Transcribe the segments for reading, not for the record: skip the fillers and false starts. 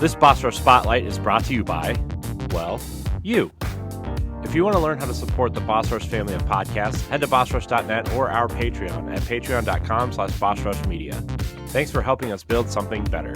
This Boss Rush Spotlight is brought to you by, well, you. If you want to learn how to support the Boss Rush family of podcasts, head to bossrush.net or our Patreon at patreon.com/bossrushmedia. Thanks for helping us build something better.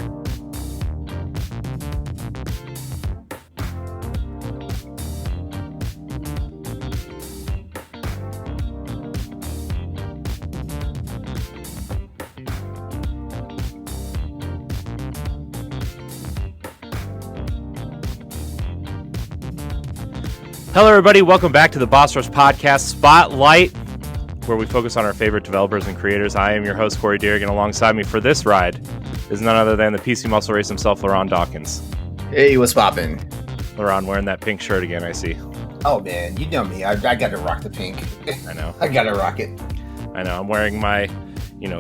Hello, everybody. Welcome back to the Boss Rush Podcast Spotlight, where we focus on our favorite developers and creators. I am your host, Corey Deering, and alongside me for this ride is none other than the PC muscle race himself, LeRon Dawkins. Hey, what's poppin'? LeRon, wearing that pink shirt again, I see. Oh, man, you know me. I got to rock the pink. I know. I got to rock it. I know. I'm wearing my,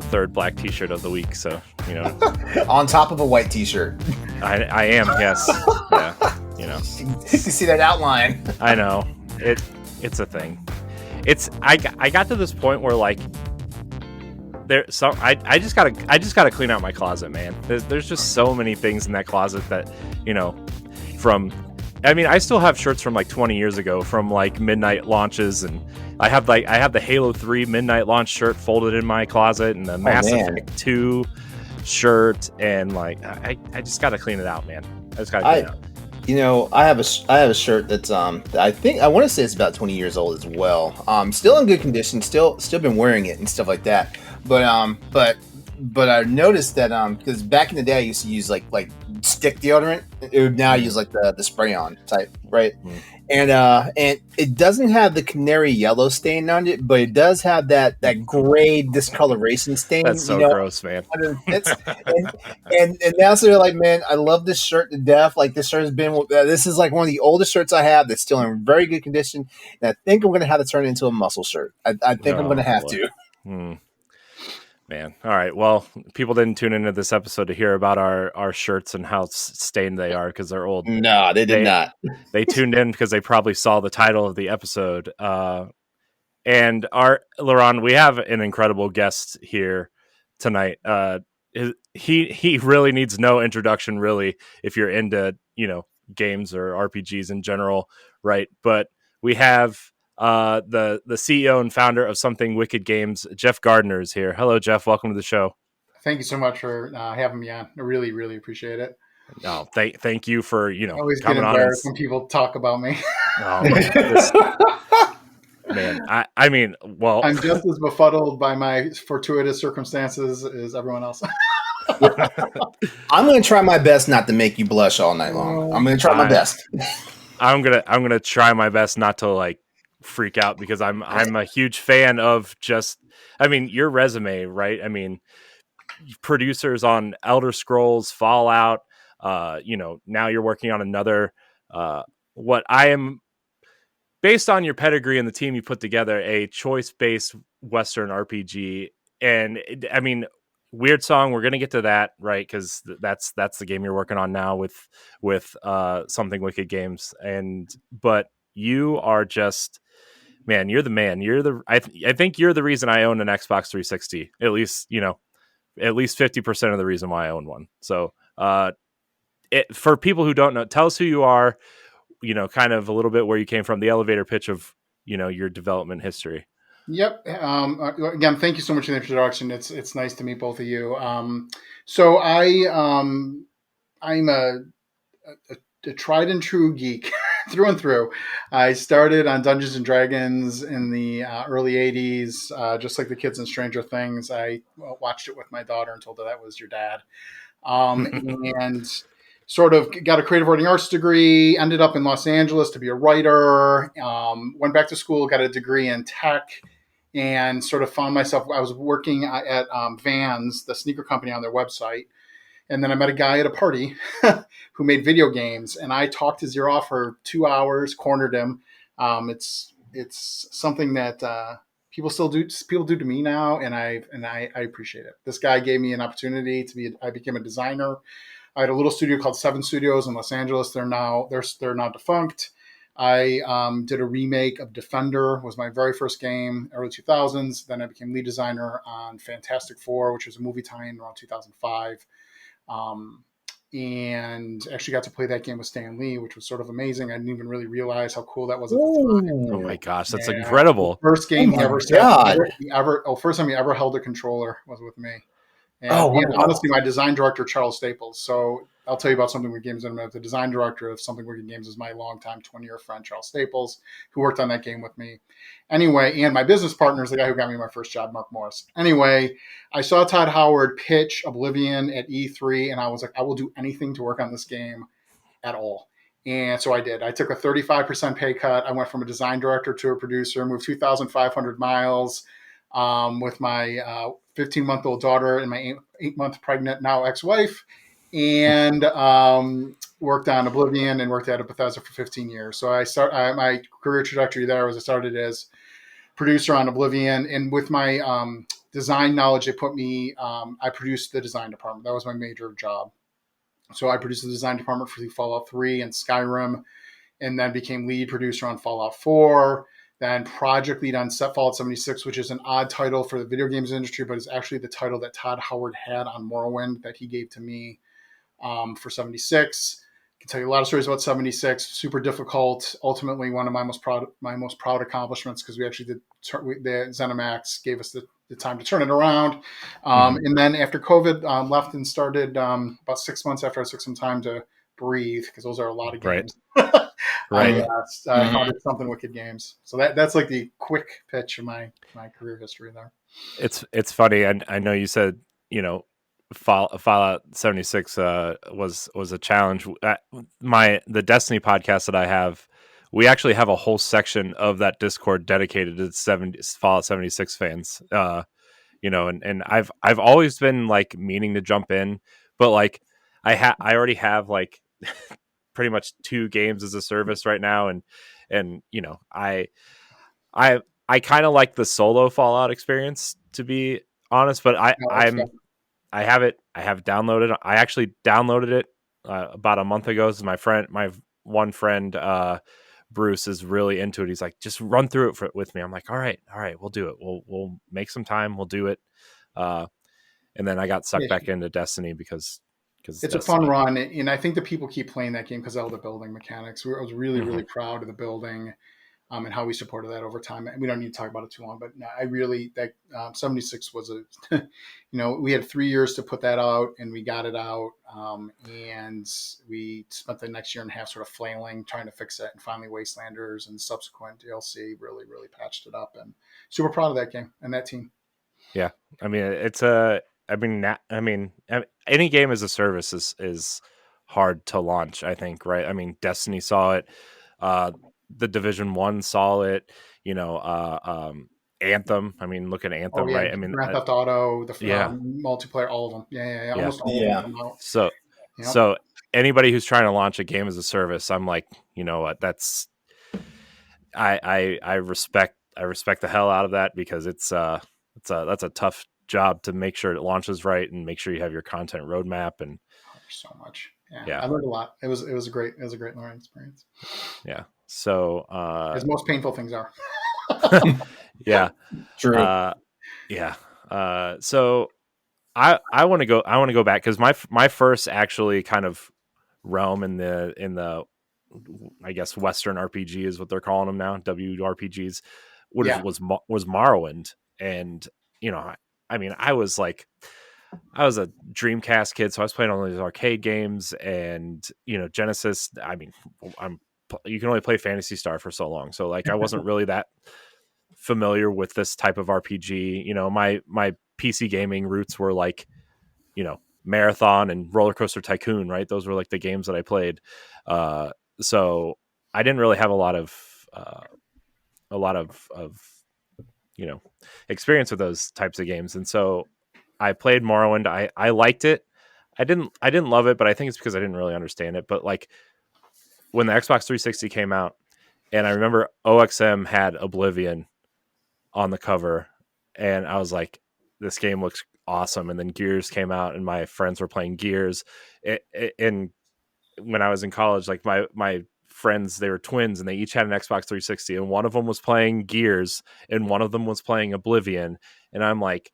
third black t-shirt of the week, so, On top of a white t-shirt. I am, yes. Yeah. You can see that outline. I know. It's a thing. I got to this point where I just gotta clean out my closet, man. There's just so many things in that closet that, I still have shirts from 20 years ago from midnight launches, and I have the Halo 3 midnight launch shirt folded in my closet, and the Mass Effect 2 shirt, and I just gotta clean it out, man. I just gotta clean it out. I have a shirt that's I think I want to say it's about 20 years old as well. Still in good condition, still been wearing it and stuff like that. But I noticed that because back in the day I used to use like stick deodorant. Now I use the spray on type, right? Mm. And it doesn't have the canary yellow stain on it, but it does have that gray discoloration stain. That's so gross, man. And now so they're like, man, I love this shirt to death. This shirt has been this is one of the oldest shirts I have that's still in very good condition. And I think I'm going to have to turn it into a muscle shirt. I think I'm going to have to. Man. All right. Well, people didn't tune into this episode to hear about our shirts and how stained they are because they're old. No, they did not. They tuned in because they probably saw the title of the episode. And LeRon, we have an incredible guest here tonight. He really needs no introduction, really, if you're into, games or RPGs in general, right? But we have the CEO and founder of Something Wicked Games, Jeff Gardiner, is here. Hello, Jeff. Welcome to the show. Thank you so much for having me on. I really, really appreciate it. No, thank you for always coming get embarrassed on when people talk about me. Man, I mean, well, I'm just as befuddled by my fortuitous circumstances as everyone else. I'm going to try my best not to make you blush all night long. I'm going to try my best. I'm gonna try my best not to freak out because I'm a huge fan of your resume, right? Producers on Elder Scrolls, Fallout, now you're working on another, what I am, based on your pedigree and the team you put together, a choice-based Western RPG. And Wyrdsong, we're going to get to that, right? Because that's the game you're working on now with Something Wicked Games. But you are just, man, you're the man. I think you're the reason I own an Xbox 360. At least 50% of the reason why I own one. So for people who don't know, tell us who you are, kind of a little bit where you came from, the elevator pitch of, your development history. Yep. Again, thank you so much for the introduction. It's nice to meet both of you. So I'm a tried and true geek through and through. I started on Dungeons and Dragons in the early 80s, just like the kids in Stranger Things. I watched it with my daughter and told her that was your dad. And sort of got a creative writing arts degree, ended up in Los Angeles to be a writer, went back to school, got a degree in tech, and sort of found myself, I was working at Vans, the sneaker company, on their website. And then I met a guy at a party who made video games, and I talked his ear off for 2 hours, cornered him. It's something that people do to me now, and I appreciate it. This guy gave me an opportunity I became a designer. I had a little studio called 7 Studios in Los Angeles. They're now defunct. I did a remake of Defender, was my very first game, early 2000s. Then I became lead designer on Fantastic Four, which was a movie tie-in around 2005. and actually got to play that game with Stan Lee, which was sort of amazing. I didn't even really realize how cool that was at the time. Oh my Ooh. gosh, that's Yeah, the incredible. first Oh game he my ever set, God. first time he ever held a controller was with me. Oh And wow. honestly, my design director, Charles Staples. So I'll tell you about Something Wicked Games in a minute. The design director of Something Wicked Games is my longtime 20-year friend, Charles Staples, who worked on that game with me. Anyway, and my business partner is the guy who got me my first job, Mark Morris. Anyway, I saw Todd Howard pitch Oblivion at E3, and I was like, I will do anything to work on this game at all. And so I did. I took a 35% pay cut. I went from a design director to a producer, moved 2,500 miles with my 15-month-old daughter and my 8-month pregnant now ex-wife, and worked on Oblivion and worked at Bethesda for 15 years. So my career trajectory there was I started as producer on Oblivion, and with my design knowledge, it put me. I produced the design department. That was my major job. So I produced the design department for Fallout 3 and Skyrim, and then became lead producer on Fallout 4, then project lead on Fallout 76, which is an odd title for the video games industry, but is actually the title that Todd Howard had on Morrowind that he gave to me for 76. I can tell you a lot of stories about 76. Super difficult. Ultimately, one of my most proud accomplishments, because we actually did the ZeniMax gave us the time to turn it around. And then after COVID, left and started about 6 months after I took some time to breathe, because those are a lot of games. Right. I founded Something Wicked Games. So that's like the quick pitch of my career history there. It's funny, and I know you said, you know, Fallout 76 was a challenge. The Destiny podcast that I have, we actually have a whole section of that Discord dedicated to Fallout 76 fans. You know, and I've always been like meaning to jump in, but like I already have like pretty much 2 games as a service right now, and you know, I kind of like the solo Fallout experience, to be honest, but I have downloaded. I actually downloaded it about a month ago. So my one friend, Bruce, is really into it. He's like, just run through it with me. I'm like, all right, we'll do it. We'll make some time. We'll do it. And then I got sucked back into Destiny because it's Destiny. a fun run, and I think that people keep playing that game because of all the building mechanics. I was really proud of the building. And how we supported that over time. We don't need to talk about it too long, but I really, that 76 was we had 3 years to put that out, and we got it out. And we spent the next year and a half sort of flailing, trying to fix it. And finally Wastelanders and subsequent DLC really, really patched it up, and super proud of that game and that team. Yeah. I mean, any game as a service is hard to launch, I think, right? I mean, Destiny saw it. The Division 1 saw it, you know, Anthem. I mean, look at Anthem, right? I mean, Grand Theft Auto, the yeah, multiplayer, all of them. Yeah. Almost all of them come out. So anybody who's trying to launch a game as a service, I'm like, you know what? That's I respect the hell out of that, because that's a tough job to make sure it launches right and make sure you have your content roadmap. And so much. Yeah. I learned a lot. It was a great learning experience. Yeah. So as most painful things are. Yeah. True. Yeah. So I want to go back, because my first actually kind of realm in the I guess Western RPG is what they're calling them now, WRPGs, was Morrowind. And you know, I mean, I was a Dreamcast kid, so I was playing all these arcade games, and you know, Genesis. I mean, you can only play Phantasy Star for so long, so like I wasn't really that familiar with this type of RPG. You know, my PC gaming roots were like, you know, Marathon and Roller Coaster Tycoon, right? Those were like the games that I played. So I didn't really have a lot of you know, experience with those types of games, and so I played Morrowind. I liked it. I didn't love it, but I think it's because I didn't really understand it. But like when the Xbox 360 came out, and I remember OXM had Oblivion on the cover, and I was like, this game looks awesome. And then Gears came out, and my friends were playing Gears. And when I was in college, like my friends, they were twins, and they each had an Xbox 360, and one of them was playing Gears and one of them was playing Oblivion. And I'm like,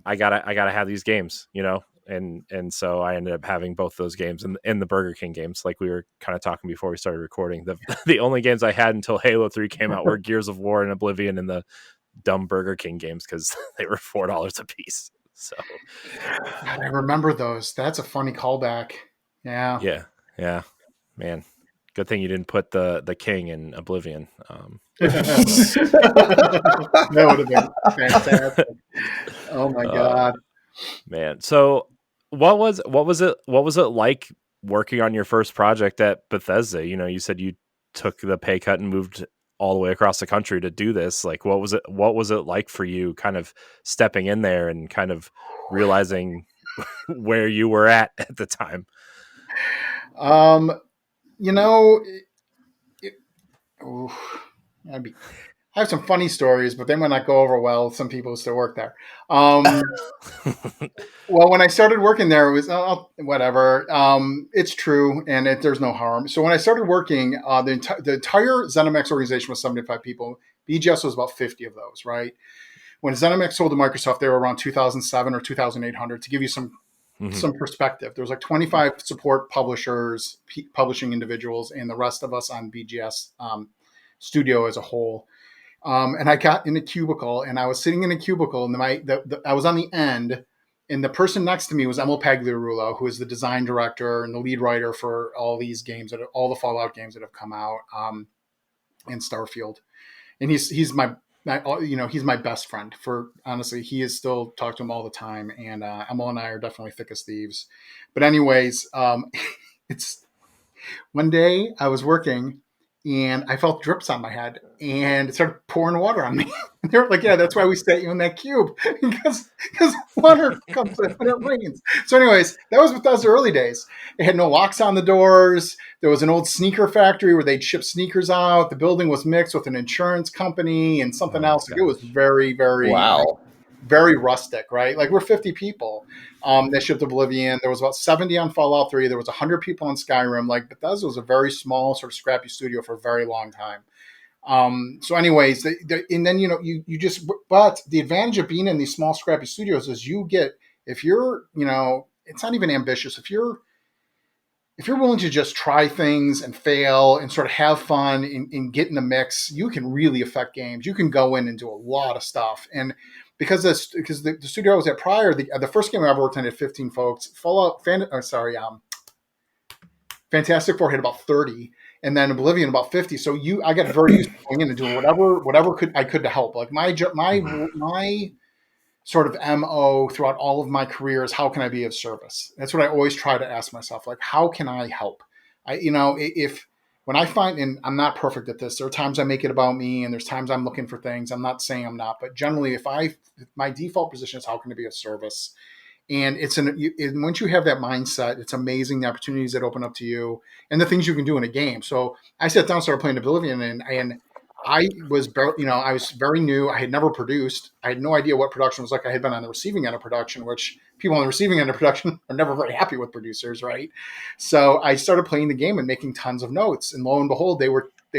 I gotta have these games, you know? and so I ended up having both those games and the Burger King games, like we were kind of talking before we started recording. The only games I had until Halo 3 came out were Gears of War and Oblivion and the dumb Burger King games because they were $4 a piece. So God, I remember those. That's a funny callback. Yeah. yeah, man. Good thing you didn't put the king in Oblivion. That would have been fantastic. Oh my God. Man. So what was it like working on your first project at Bethesda? You said you took the pay cut and moved all the way across the country to do this. Like what was it like for you kind of stepping in there and kind of realizing where you were at the time? Um, you know, it, oof, I'd be, I have some funny stories, but they might not go over well with some people who still work there. Well, when I started working there, it was whatever. It's true, and there's no harm. So when I started working, the entire ZeniMax organization was 75 people. BGS was about 50 of those, right? When ZeniMax sold to Microsoft, they were around 2,007 or 2,800. To give you some perspective, there was like 25 support publishers, publishing individuals, and the rest of us on BGS studio as a whole. And I got in a cubicle, and I was sitting in a cubicle, and I was on the end, and the person next to me was Emil Pagliarulo, who is the design director and the lead writer for all these games, all the Fallout games that have come out, and Starfield. And he's my he's my best friend. For honestly, he is still talk to him all the time, and Emil and I are definitely thick as thieves. But anyways, it's one day I was working and I felt drips on my head and it started pouring water on me. And they were like, yeah, that's why we set you in that cube because water comes in when it rains. So anyways, that was Bethesda early days. It had no locks on the doors. There was an old sneaker factory where they'd ship sneakers out. The building was mixed with an insurance company and something else. Like, it was very, very, Wow. very rustic, right? Like, we're 50 people. They shipped Oblivion. There was about 70 on Fallout 3. There was 100 people on Skyrim. Like, Bethesda was a very small, sort of scrappy studio for a very long time. So anyways, and then, you just, but the advantage of being in these small, scrappy studios is if you're, it's not even ambitious. If you're willing to just try things and fail and sort of have fun and get in the mix, you can really affect games. You can go in and do a lot of stuff. And because the studio I was at prior, the first game I ever worked on had 15 folks. Fantastic Four had about 30, and then Oblivion about 50. So I got very used to going in and doing whatever I could to help. Like my sort of MO throughout all of my career is, how can I be of service? That's what I always try to ask myself. Like, how can I help? When I find, and I'm not perfect at this, there are times I make it about me and there's times I'm looking for things. I'm not saying I'm not, but generally my default position is, how can I be of service? And once you have that mindset, it's amazing the opportunities that open up to you and the things you can do in a game. So I sat down, started playing Oblivion, and I was very new. I had never produced. I had no idea what production was like. I had been on the receiving end of production, which people on the receiving end of production are never very happy with producers, right? So I started playing the game and making tons of notes. And lo and behold, they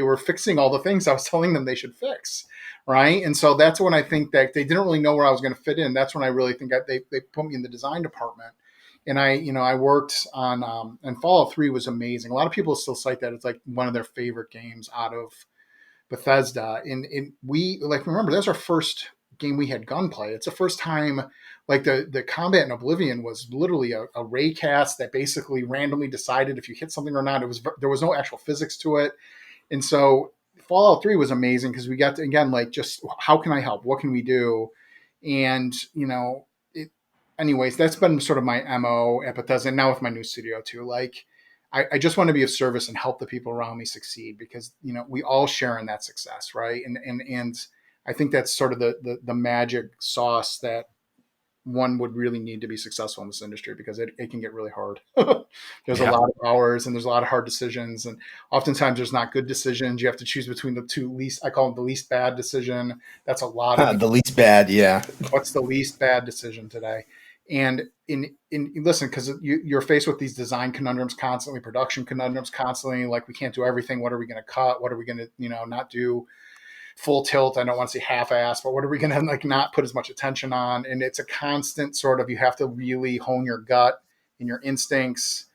were fixing all the things I was telling them they should fix, right? And so that's when I think that they didn't really know where I was going to fit in. That's when I really think they put me in the design department. And I worked on, and Fallout 3 was amazing. A lot of people still cite that it's like one of their favorite games out of Bethesda. And we, like, remember, that's our first game we had gunplay. It's the first time, like, the combat in Oblivion was literally a raycast that basically randomly decided if you hit something or not. There was no actual physics to it. And so Fallout 3 was amazing because we got to, again, like, just how can I help? What can we do? And, anyways, that's been sort of my MO at Bethesda, and now with my new studio too. Like, I just want to be of service and help the people around me succeed because, we all share in that success, right? And I think that's sort of the magic sauce that one would really need to be successful in this industry, because it can get really hard. There's a lot of hours and there's a lot of hard decisions. And oftentimes there's not good decisions. You have to choose between the two I call it the least bad decision. That's a lot of the least bad. Yeah. What's the least bad decision today? And listen, because you're faced with these design conundrums constantly, production conundrums constantly. Like, we can't do everything. What are we going to cut? What are we going to, not do? full tilt. I don't want to say half-ass, but what are we going to like not put as much attention on? And it's a constant sort of, you have to really hone your gut and your instincts.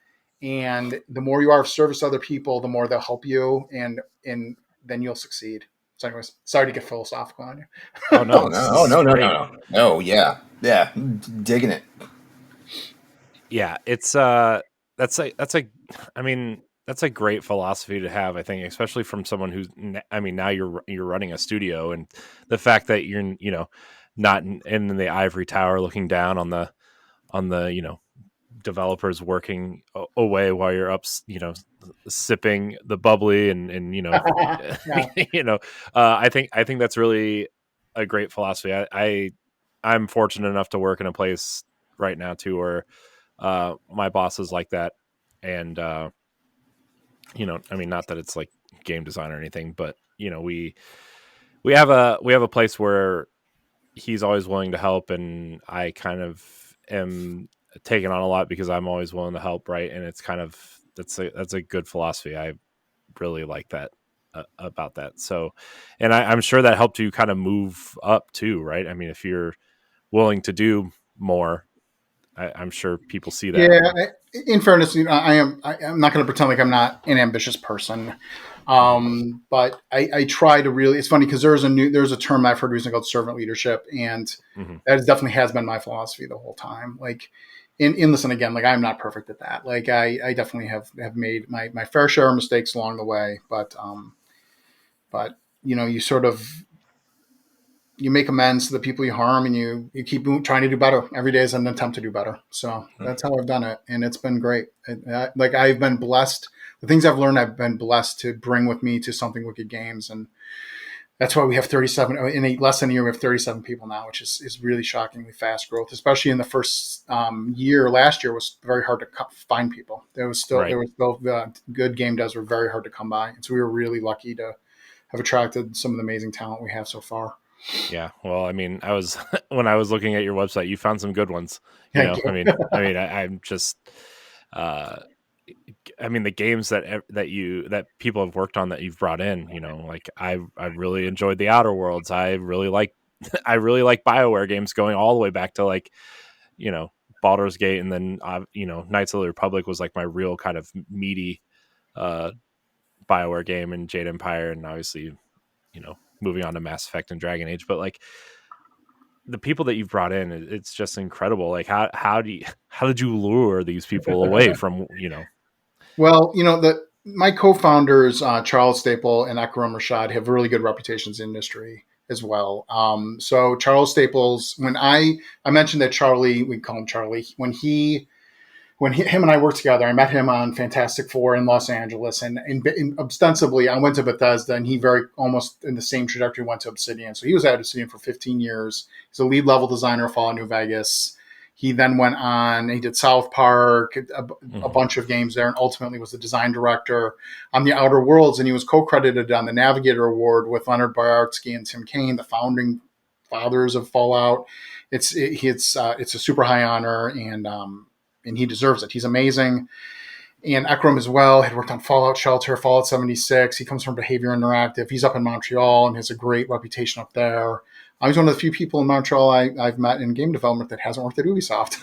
And the more you are of service to other people, the more they'll help you, and then you'll succeed. So anyways, sorry to get philosophical on you. Oh no, Oh no! this Oh is no! No! great. No! No! No! Yeah. Yeah. Digging it. Yeah, it's that's a I mean, that's a great philosophy to have, I think, especially from someone who's I mean, now you're running a studio, and the fact that you're, not in the ivory tower looking down on the, developers working away while you're up, sipping the bubbly and Yeah. I think that's really a great philosophy. I'm fortunate enough to work in a place right now too where my boss is like that, and I mean, not that it's like game design or anything, but we have a place where he's always willing to help, and I kind of am taking on a lot because I'm always willing to help, right? And it's kind of that's a good philosophy. I really like that about that. So, and I'm sure that helped you kind of move up too, right? I mean, if you're willing to do more, I'm sure people see that. Yeah, in fairness, I'm not going to pretend like I'm not an ambitious person, Mhm. but I try to really. It's funny because there's a term I've heard recently called servant leadership, and Mhm. that definitely has been my philosophy the whole time. Like, in listen again, like I'm not perfect at that. Like I definitely have made my fair share of mistakes along the way, but you sort of you make amends to the people you harm, and you keep trying to do better. Every day is an attempt to do better. So that's how I've done it, and it's been great. Like I've been blessed. The things I've learned, I've been blessed to bring with me to Something Wicked Games, and that's why we have 37 less than a year. We have 37 people now, which is really shockingly fast growth, especially in the first year. Last year was very hard to find people. There was still Right. good game devs were very hard to come by, and so we were really lucky to have attracted some of the amazing talent we have so far. Yeah. Well, I mean, I was when I was looking at your website, you found some good ones. Thank you. I'm just, uh, I mean, the games that people have worked on that you've brought in, like I really enjoyed the Outer Worlds. I really like, I really like BioWare games going all the way back to like, you know, Baldur's Gate, and then Knights of the Republic was like my real kind of meaty uh, BioWare game, and Jade Empire, and obviously moving on to Mass Effect and Dragon Age. But like the people that you've brought in, it's just incredible. Like how did you lure these people away from Well, my co-founders Charles Staple and Akram Rashad have really good reputations in the industry as well. So Charles Staples, when I mentioned that Charlie, we call him Charlie, him and I worked together, I met him on Fantastic Four in Los Angeles, and ostensibly I went to Bethesda, and he very almost in the same trajectory went to Obsidian. So he was at Obsidian for 15 years. He's a lead level designer of Fallout New Vegas. He then went on, he did South Park, a Mhm. bunch of games there, and ultimately was the design director on the Outer Worlds. And he was co-credited on the Navigator Award with Leonard Boyarsky and Tim Kaine, the founding fathers of Fallout. It's a super high honor, and he deserves it. He's amazing. And Ekram as well had worked on Fallout Shelter, Fallout 76. He comes from Behavior Interactive. He's up in Montreal and has a great reputation up there. He's one of the few people in Montreal I've met in game development that hasn't worked at Ubisoft.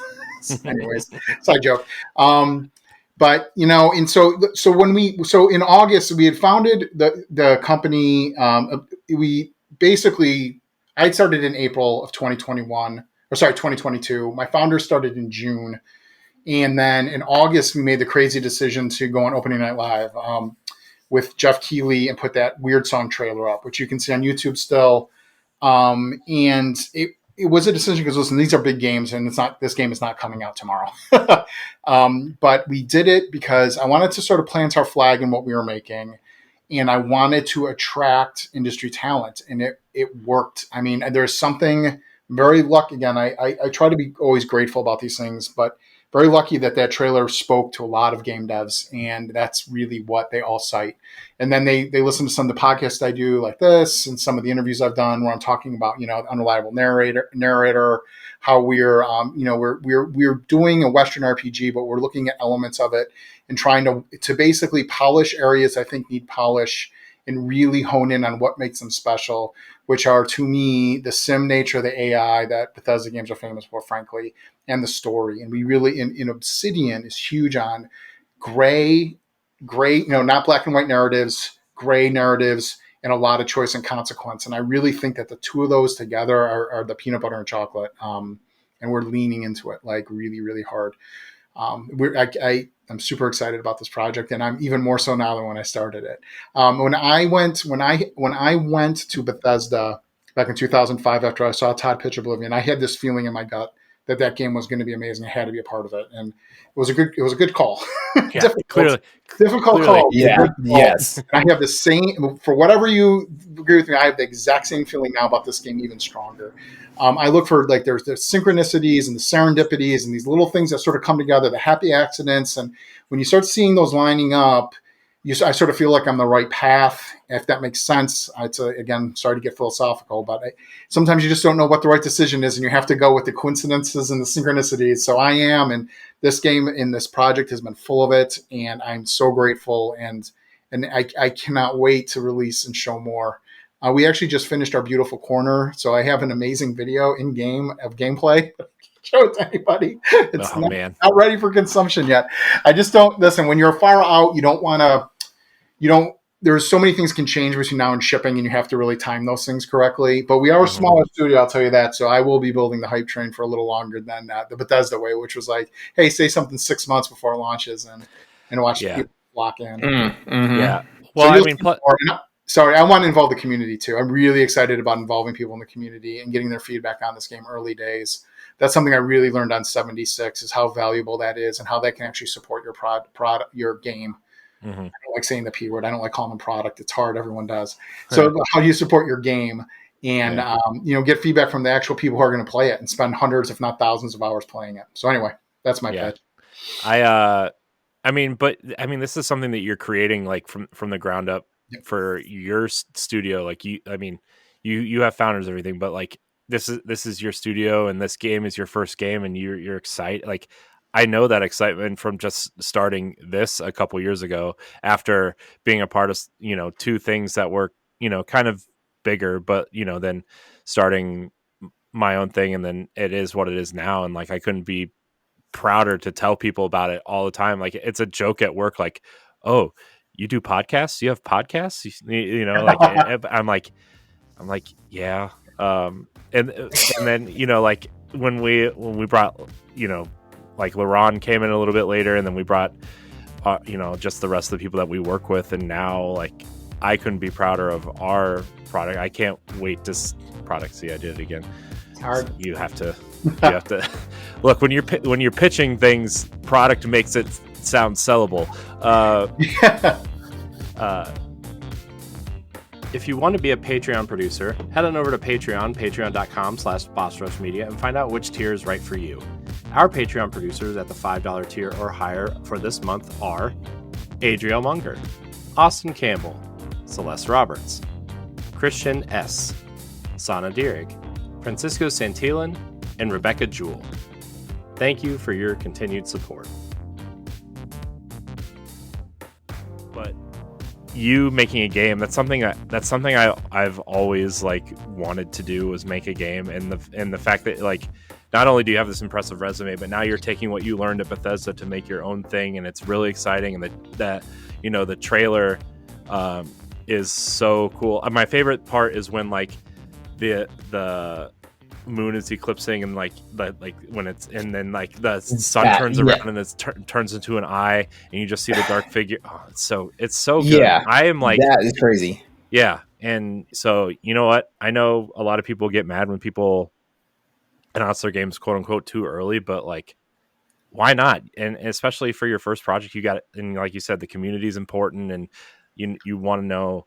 Anyways, side joke. But and so in August we had founded the company. We basically I had started in April of 2021, or sorry, 2022. My founder started in June, and then in August, we made the crazy decision to go on Opening Night Live with Jeff Keighley and put that Wyrdsong trailer up, which you can see on YouTube still. And it was a decision because, listen, these are big games, and this game is not coming out tomorrow. But we did it because I wanted to sort of plant our flag in what we were making, and I wanted to attract industry talent, and it worked. I mean, there's something very lucky. Again, I try to be always grateful about these things, but very lucky that trailer spoke to a lot of game devs, and that's really what they all cite. And then they listen to some of the podcasts I do like this, and some of the interviews I've done where I'm talking about unreliable narrator, how we're doing a Western RPG, but we're looking at elements of it and trying to basically polish areas I think need polish, and really hone in on what makes them special, which are, to me, the sim nature, the AI that Bethesda games are famous for, frankly, and the story. And we really, in Obsidian, is huge on gray, not black and white narratives, gray narratives, and a lot of choice and consequence. And I really think that the two of those together are the peanut butter and chocolate. And we're leaning into it like really, really hard. I'm super excited about this project, and I'm even more so now than when I started it. When I went to Bethesda back in 2005 after I saw Todd pitch Oblivion, I had this feeling in my gut that game was going to be amazing. I had to be a part of it, and it was a good call. Yeah, clearly. Call. Yeah. Yes. I have the same, for whatever you agree with me, I have the exact same feeling now about this game, even stronger. I look for, like, there's the synchronicities and the serendipities and these little things that sort of come together, the happy accidents. And when you start seeing those lining up, I sort of feel like I'm the right path, if that makes sense. Again, sorry to get philosophical, but sometimes you just don't know what the right decision is, and you have to go with the coincidences and the synchronicities. So I am, and this game in this project has been full of it, and I'm so grateful, and I cannot wait to release and show more. We actually just finished our beautiful corner, so I have an amazing video in game of gameplay. Show it to anybody. It's not ready for consumption yet. I just don't listen. When you're far out, you don't want to. There's so many things can change between now and shipping, and you have to really time those things correctly. But we are a smaller studio, I'll tell you that. So I will be building the hype train for a little longer than the Bethesda way, which was like, hey, say something 6 months before it launches and watch people lock in. Mm-hmm. Yeah. Well, I mean, sorry, I want to involve the community too. I'm really excited about involving people in the community and getting their feedback on this game early days. That's something I really learned on 76 is how valuable that is and how that can actually support your product, your game. I don't like saying the P word. I don't like calling them product. It's hard. Everyone does. So how do you support your game and, get feedback from the actual people who are going to play it and spend hundreds, if not thousands of hours playing it. So anyway, that's my pitch. This is something that you're creating like from the ground up for your studio. Like you have founders and everything, but like this is your studio and this game is your first game and you're excited. Like, I know that excitement from just starting this a couple years ago after being a part of, two things that were, kind of bigger, but, then starting my own thing. And then it is what it is now. And like, I couldn't be prouder to tell people about it all the time. Like, it's a joke at work. Like, oh, you do podcasts? You have podcasts? I'm like, yeah. And then, like when we brought, like LeRon came in a little bit later, and then we brought, just the rest of the people that we work with. And now, like, I couldn't be prouder of our product. I can't wait to product. See, I did it again. It's hard. You have to look when you're pitching things. Product makes it sound sellable. If you want to be a Patreon producer, head on over to patreon.com/BossRushMedia, and find out which tier is right for you. Our Patreon producers at the $5 tier or higher for this month are Adriel Munger, Austin Campbell, Celeste Roberts, Christian S., Sana Dierig, Francisco Santillan, and Rebecca Jewell. Thank you for your continued support. But you making a game, that's something I've always like wanted to do, was make a game. And the fact that, like, not only do you have this impressive resume, but now you're taking what you learned at Bethesda to make your own thing, and it's really exciting. And that the trailer is so cool. My favorite part is when like the moon is eclipsing and like when it's, and then like the sun turns around and it turns into an eye, and you just see the dark figure. Oh, it's so good. Yeah, I am like, that is crazy. Yeah, and so you know what? I know a lot of people get mad when people announce their games quote unquote too early, but like, why not? And especially for your first project, you got, and like you said, the community is important, and you want to know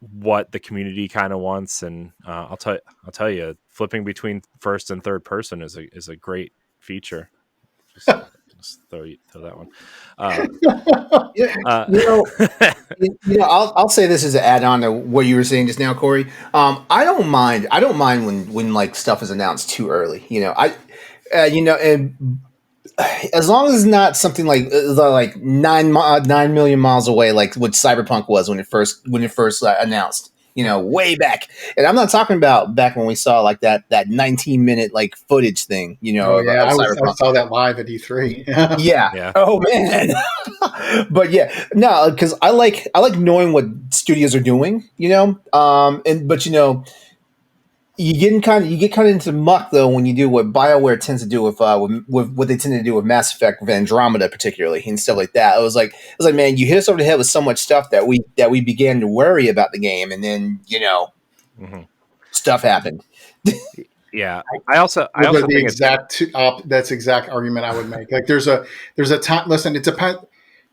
what the community kind of wants. And I'll tell you, flipping between first and third person is a great feature. Just throw that one. I'll say this as an add-on to what you were saying just now, Corey. I don't mind when like stuff is announced too early. And as long as it's not something like 9 million miles away, like what Cyberpunk was when it first announced, way back. And I'm not talking about back when we saw like that 19-minute like footage thing, Oh yeah, of I Cyberpunk. saw that live at E3. Yeah. Yeah. Oh man. But yeah, no, because I like knowing what studios are doing, but you get kind of into muck though when you do what BioWare tends to do with what they tend to do with Mass Effect, with Andromeda particularly, and stuff like that. It was like, man, you hit us over the head with so much stuff that we began to worry about the game, and then stuff happened. Yeah, I also The think exact that's exact argument I would make. Like there's a time. Listen, it depends.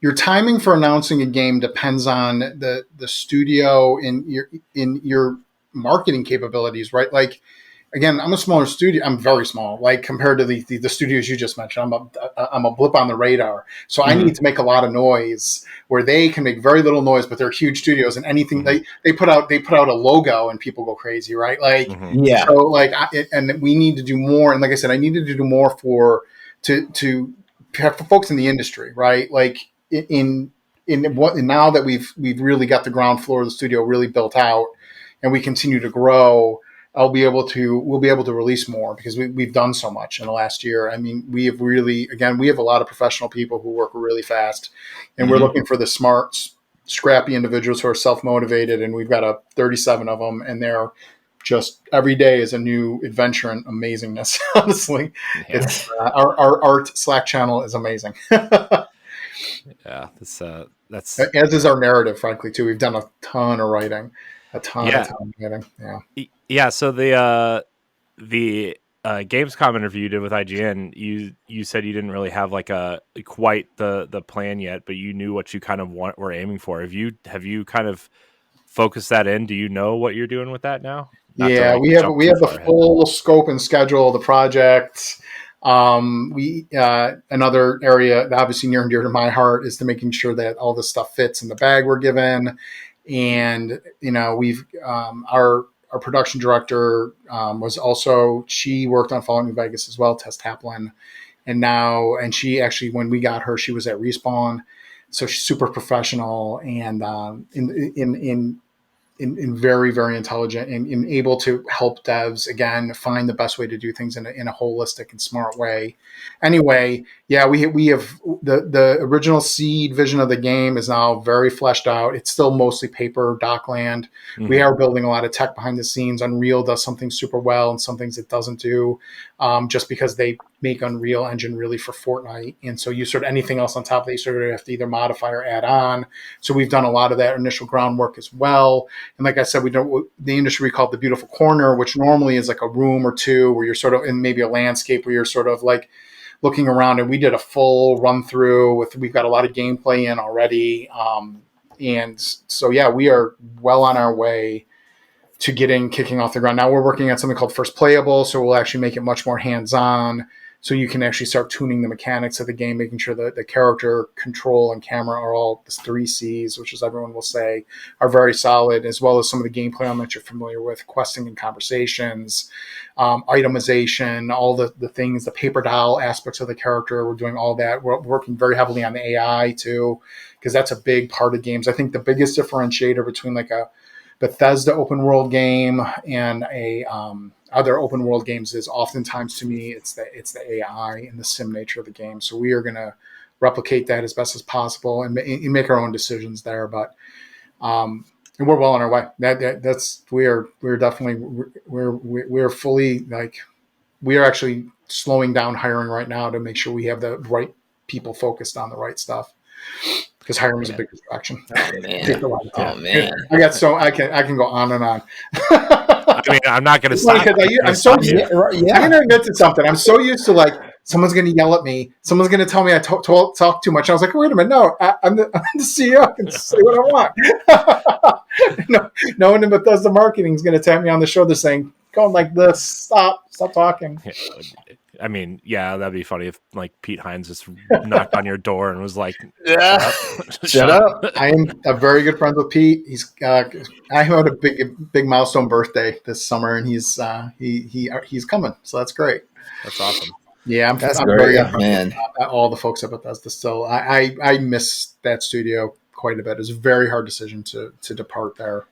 Your timing for announcing a game depends on the studio in your marketing capabilities, right? Like, again, I'm a smaller studio. I'm very small, like compared to the studios you just mentioned. I'm a blip on the radar. So I need to make a lot of noise where they can make very little noise, but they're huge studios, and anything they put out a logo and people go crazy, right? Like, Yeah. so like, and we need to do more. And like I said, I needed to do more to have for folks in the industry, right? Like in what now that we've really got the ground floor of the studio really built out, and we continue to grow, we'll be able to release more because we've done so much in the last year. I mean, we have a lot of professional people who work really fast, and we're looking for the smart, scrappy individuals who are self-motivated, and we've got 37 of them, and they're just every day is a new adventure and amazingness. Honestly, it's our art Slack channel is amazing. Yeah, that's as is our narrative, frankly, too. We've done a ton of writing, a ton of writing. Yeah. Yeah, so the Gamescom interview you did with IGN, you said you didn't really have like quite the plan yet, but you knew what you kind of were aiming for. Have you kind of focused that in? Do you know what you're doing with that now? We have the full scope and schedule of the project. Another area that obviously near and dear to my heart is to making sure that all this stuff fits in the bag we're given. And, we've, our production director, she worked on Fallout New Vegas as well, Tess Taplin. And she actually, when we got her, she was at Respawn. So she's super professional and, in very, very intelligent and able to help devs again find the best way to do things in a holistic and smart way. Anyway, yeah, we have the original seed vision of the game is now very fleshed out. It's still mostly paper dockland. We are building a lot of tech behind the scenes. Unreal does something super well, and some things it doesn't do, just because they make Unreal Engine really for Fortnite. And so you sort of anything else on top of that, you sort of have to either modify or add on. So we've done a lot of that initial groundwork as well. And like I said, the industry we call it the beautiful corner, which normally is like a room or two where you're sort of in maybe a landscape where you're sort of like looking around. And we did a full run through we've got a lot of gameplay in already. And so, yeah, we are well on our way to kicking off the ground. Now we're working on something called First Playable. So we'll actually make it much more hands-on. So you can actually start tuning the mechanics of the game, making sure that the character control and camera are all the 3 C's, which, as everyone will say, are very solid, as well as some of the gameplay elements you're familiar with, questing and conversations, itemization, all the things, the paper doll aspects of the character. We're doing all that. We're working very heavily on the AI too, because that's a big part of games. I think the biggest differentiator between like a Bethesda open world game and other open world games is oftentimes, to me, it's the AI and the sim nature of the game. So we are going to replicate that as best as possible and make our own decisions there. But and we're well on our way. We're definitely we're fully like we are actually slowing down hiring right now to make sure we have the right people focused on the right stuff. Because hiring is a big distraction. Oh man! Oh man! I can go on and on. I mean, I'm not going to stop. I'm going to admit to something. I'm so used to like someone's going to yell at me. Someone's going to tell me I talk too much. I was like, wait a minute, no, I'm the CEO. I can say what I want. No one in Bethesda marketing is going to tap me on the shoulder saying, "Going like this. Stop talking." I mean, yeah, that'd be funny if like Pete Hines just knocked on your door and was like, "Yeah, shut up." I am a very good friend with Pete. I had a big milestone birthday this summer, and he's coming, so that's great. That's awesome. Yeah, That's I'm great, very yeah, impressed with man. all the folks at Bethesda. Still, I miss that studio quite a bit. It was a very hard decision to depart there.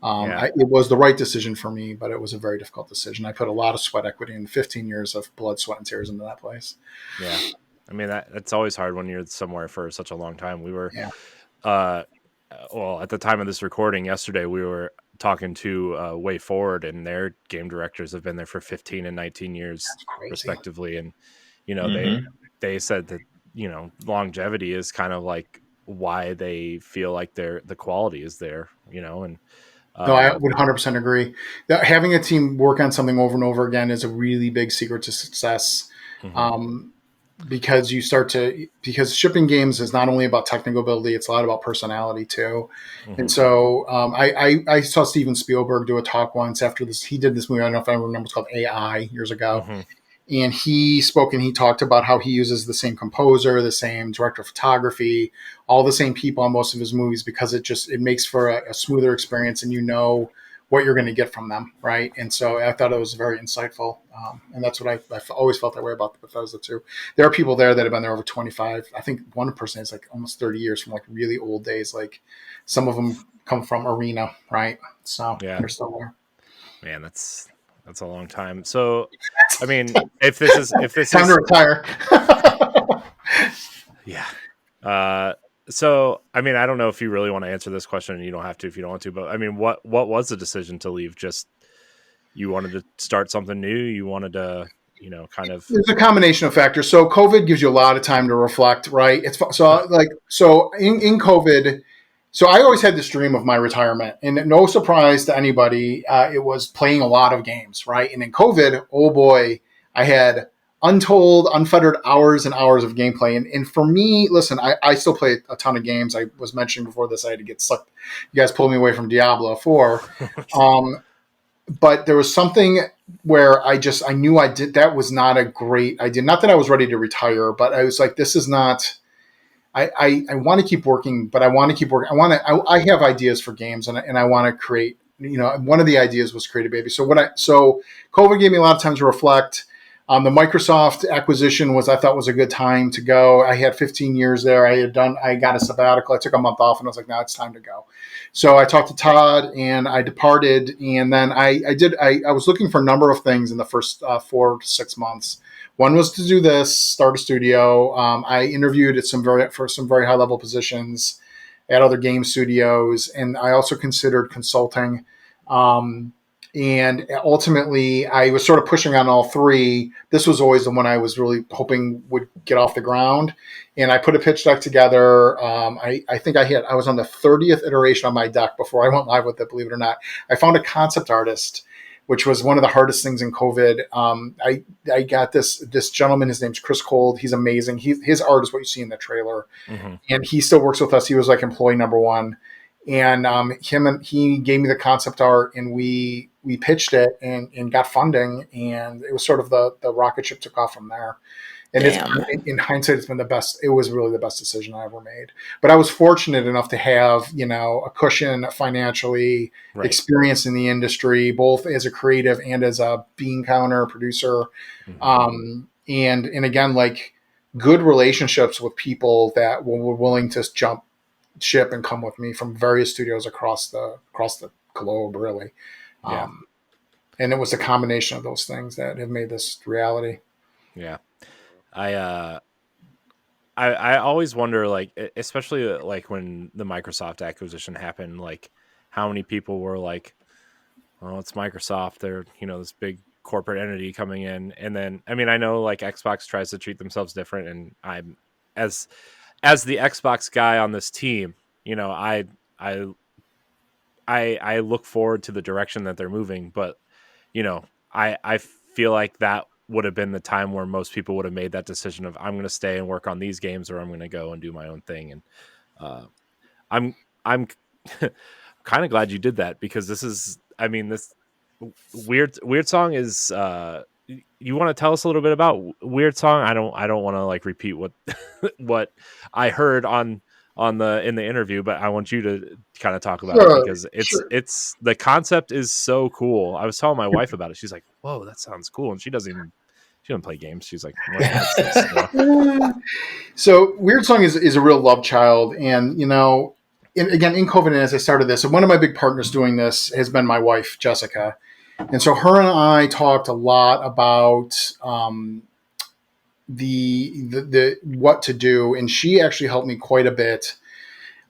Yeah. It was the right decision for me, but it was a very difficult decision. I put a lot of sweat equity and 15 years of blood, sweat, and tears into that place. Yeah. I mean, that's always hard when you're somewhere for such a long time. We were, Yeah, uh, well, at the time of this recording yesterday, we were talking to Way Forward, and their game directors have been there for 15 and 19 years that's crazy. respectively. And, you know, Mm-hmm. they said that, you know, longevity is kind of like why they feel like the quality is there, you know, and, No, I uh, would 100% agree that having a team work on something over and over again is a really big secret to success. mhm, Um, because because shipping games is not only about technical ability, it's a lot about personality too. And mhm, so I saw Steven Spielberg do a talk once after this. He did this movie. I don't know if I remember. It's called AI years ago. mhm, And he spoke and he talked about how he uses the same composer, the same director of photography, all the same people on most of his movies because it makes for a smoother experience and you know what you're going to get from them, right? And so I thought it was very insightful, and that's what I've always felt that way about the Bethesda too. There are people there that have been there over 25. I think one person is like almost 30 years from like really old days. Like some of them come from Arena, right? So yeah, they're still there. man, that's a long time. So, I mean, if this Time to is, retire. yeah. Uh, so I mean, I don't know if you really want to answer this question, and you don't have to if you don't want to. But I mean, what was the decision to leave? Just you wanted to start something new. You wanted to, you know, kind of. There's a combination of factors. So COVID gives you a lot of time to reflect, right? It's so like so in COVID. So I always had this dream of my retirement, and no surprise to anybody, it was playing a lot of games, right? And in COVID, oh boy, I had untold, unfettered hours and hours of gameplay. And for me, listen, I still play a ton of games. I was mentioning before this, I had to get sucked. You guys pulled me away from Diablo 4. Um, but there was something where I knew I did that was not a great idea. Not that I was ready to retire, but I was like, this is not. I want to keep working, but I want to keep working. I have ideas for games, and I want to create. You know, one of the ideas was create a baby. So COVID gave me a lot of time to reflect. The Microsoft acquisition I thought was a good time to go. I had 15 years there. I got a sabbatical. I took a month off and I was like, now it's time to go. So I talked to Todd and I departed. And then I was looking for a number of things in the first 4 to 6 months. One was to do this, start a studio. I interviewed at for some very high level positions at other game studios. And I also considered consulting. Um, and ultimately, I was sort of pushing on all three. This was always the one I was really hoping would get off the ground. And I put a pitch deck together. I think I was on the 30th iteration of my deck before I went live with it, believe it or not. I found a concept artist, which was one of the hardest things in COVID. I got this gentleman. His name's Chris Cold. He's amazing. His art is what you see in the trailer, Mhm. and he still works with us. He was like employee number one, and he gave me the concept art, and we pitched it and got funding, and it was sort of the rocket ship took off from there. And Damn. in hindsight, it's been the best. It was really the best decision I ever made. But I was fortunate enough to have, a cushion financially, Right. experience in the industry, both as a creative and as a bean counter producer. Mhm. And again, like good relationships with people that were willing to jump ship and come with me from various studios across the globe, really. Yeah. Um, and it was a combination of those things that have made this reality. Yeah. I uh I always wonder, like, especially like when the Microsoft acquisition happened, like how many people were like, "Oh, it's Microsoft. They're, you know, this big corporate entity coming in." And then, I mean, I know like Xbox tries to treat themselves different, and I'm as as the Xbox guy on this team, you know, I I look forward to the direction that they're moving, but you know, I feel like that would have been the time where most people would have made that decision of I'm going to stay and work on these games, or I'm going to go and do my own thing. And uh, I'm I'm kind of glad you did that, because this is, I mean, this weird song is. You want to tell us a little bit about Weird Song? I don't want to like repeat what what I heard on the in the interview, but I want you to kind of talk about it, Sure, because sure. it's the concept is so cool. I was telling my wife about it. She's like, "Whoa, that sounds cool," and she she doesn't play games. She's like, what's this? So Wyrdsong is a real love child. And, you know, again, in COVID, and as I started this, and one of my big partners doing this has been my wife, Jessica. And so her and I talked a lot about the what to do. And she actually helped me quite a bit,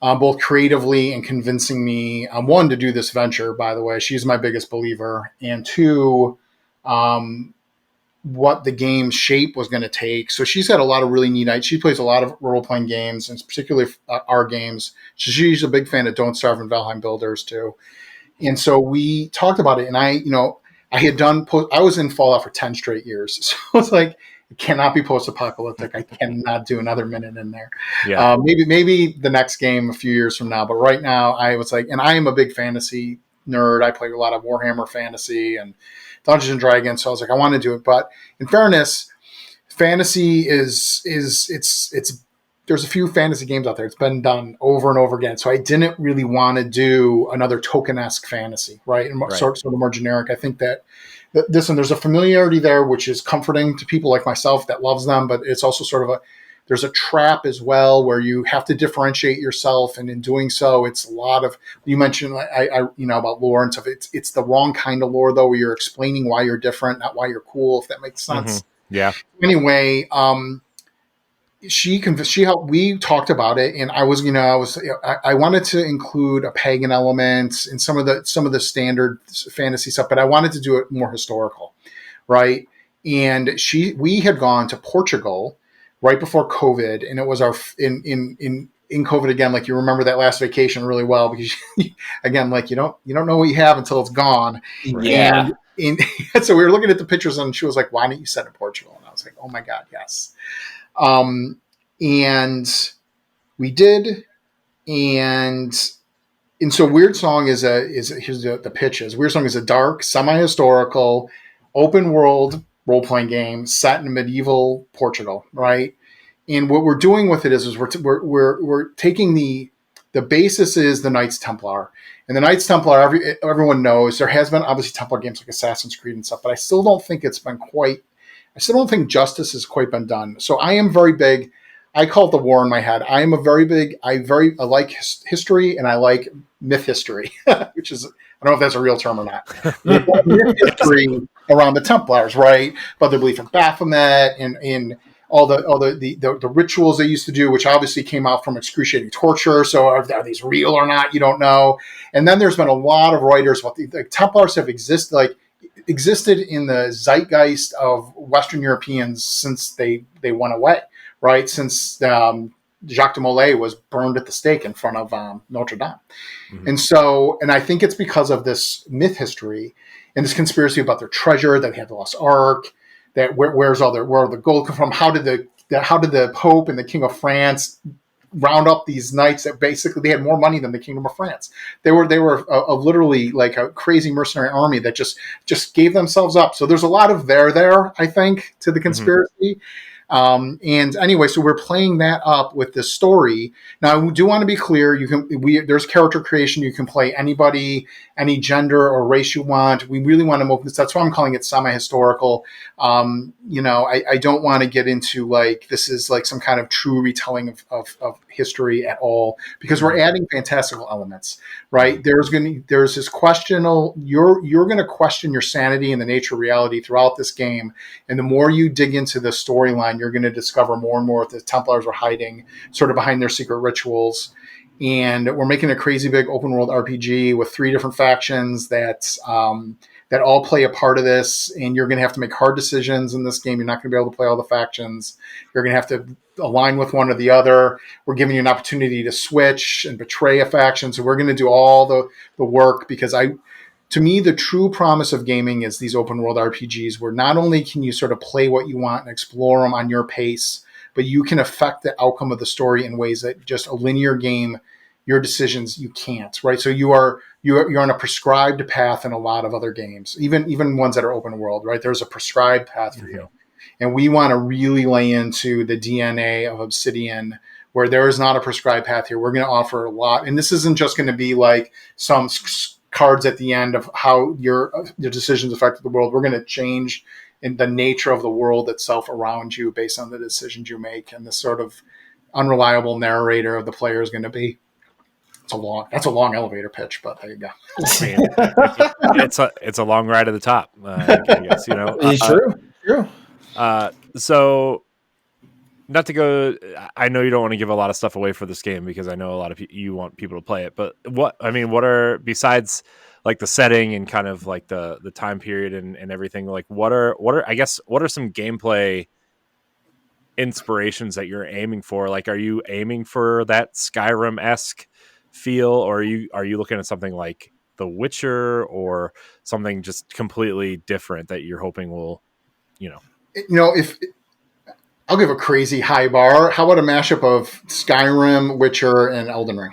both creatively and convincing me, one, to do this venture, by the way. She's my biggest believer. And two, what the game shape was going to take. So she's got a lot of really neat. She plays a lot of role-playing games, and particularly our games. She's a big fan of Don't Starve and Valheim Builders too. And so we talked about it, and I was in Fallout for 10 straight years. So it's like, it cannot be post-apocalyptic. I cannot do another minute in there. Yeah. Maybe the next game a few years from now. But right now I was like, and I am a big fantasy nerd. I play a lot of Warhammer Fantasy and Dungeons and Dragons. So I was like, I want to do it. But in fairness, fantasy is there's a few fantasy games out there. It's been done over and over again. So I didn't really want to do another token-esque fantasy, right? And sort of more generic. I think that there's a familiarity there, which is comforting to people like myself that loves them, but it's also sort of there's a trap as well where you have to differentiate yourself. And in doing so, it's a lot of, you mentioned, about lore and stuff. It's the wrong kind of lore though, where you're explaining why you're different, not why you're cool, if that makes sense. Mm-hmm. Yeah. Anyway, she helped, we talked about it, and I wanted to include a pagan element in some of the standard fantasy stuff, but I wanted to do it more historical. Right. And we had gone to Portugal right before COVID, and it was our in COVID again. Like, you remember that last vacation really well, because again, like, you don't know what you have until it's gone. Yeah. And so we were looking at the pictures, and she was like, "Why don't you set in Portugal?" And I was like, "Oh my God, yes." And we did, and so Wyrdsong here's the pitch is, Wyrdsong is a dark, semi-historical, open world role-playing game set in medieval Portugal, right? And what we're doing with it is we're taking the basis is the Knights Templar. And the Knights Templar, everyone knows, there has been obviously Templar games like Assassin's Creed and stuff, but I still don't think justice has quite been done. So I am very big. I call it the war in my head. I like history, and I like myth history, which is, I don't know if that's a real term or not. Myth history around the Templars, right? But their belief in Baphomet and in all the rituals they used to do, which obviously came out from excruciating torture. So are these real or not? You don't know. And then there's been a lot of writers. What the Templars have existed in the zeitgeist of Western Europeans since they went away, right? Since Jacques de Molay was burned at the stake in front of Notre Dame. Mm-hmm. And I think it's because of this myth history and this conspiracy about their treasure, that they had the lost ark, that where the gold come from? How did the Pope and the King of France round up these knights that basically they had more money than the Kingdom of France? They were literally like a crazy mercenary army that just gave themselves up. So there's a lot of there, I think, to the conspiracy. Mm-hmm. And anyway, so we're playing that up with this story. Now, we do want to be clear. There's character creation. You can play anybody, any gender or race you want. We really want to move this. That's why I'm calling it semi-historical. I don't want to get into like, this is like some kind of true retelling of history at all, because we're adding fantastical elements, right? There's this questionable, you're going to question your sanity and the nature of reality throughout this game. And the more you dig into the storyline, you're going to discover more and more what the Templars are hiding sort of behind their secret rituals. And we're making a crazy big open world RPG with 3 different factions that all play a part of this. And you're going to have to make hard decisions in this game. You're not going to be able to play all the factions. You're going to have to align with one or the other. We're giving you an opportunity to switch and betray a faction. So we're going to do all the work, because to me, the true promise of gaming is these open world RPGs, where not only can you sort of play what you want and explore them on your pace, but you can affect the outcome of the story in ways that just a linear game, your decisions, you can't, right? So you're on a prescribed path in a lot of other games, even ones that are open world, right? There's a prescribed path for you. And we want to really lay into the DNA of Obsidian, where there is not a prescribed path here. We're going to offer a lot. And this isn't just going to be like some cards at the end of how your decisions affected the world. We're going to change in the nature of the world itself around you based on the decisions you make, and the sort of unreliable narrator of the player is going to be. That's a long elevator pitch, but there you go. I mean, it's a long ride to the top. I guess It's true. True. So not to go. I know you don't want to give a lot of stuff away for this game because I know a lot of you want people to play it. But what are besides like the setting and kind of like the time period and everything? Like what are some gameplay inspirations that you're aiming for? Like, are you aiming for that Skyrim-esque feel, or are you looking at something like The Witcher or something just completely different that you're hoping will, If I'll give a crazy high bar, how about a mashup of Skyrim, Witcher, and Elden Ring?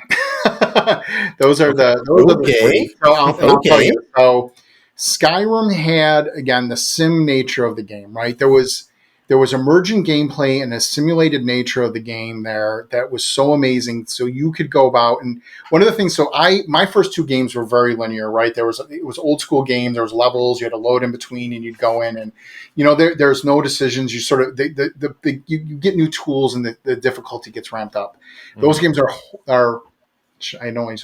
those are the three. So I'll tell you. So Skyrim had, again, the sim nature of the game, right? There was emergent gameplay and a simulated nature of the game there that was so amazing. So you could go about, and one of the things, my first two games were very linear, right? It was old school game. There was levels you had to load in between, and you'd go in, and there's no decisions. You sort of you get new tools, and the difficulty gets ramped up. Mm-hmm. Those games are I know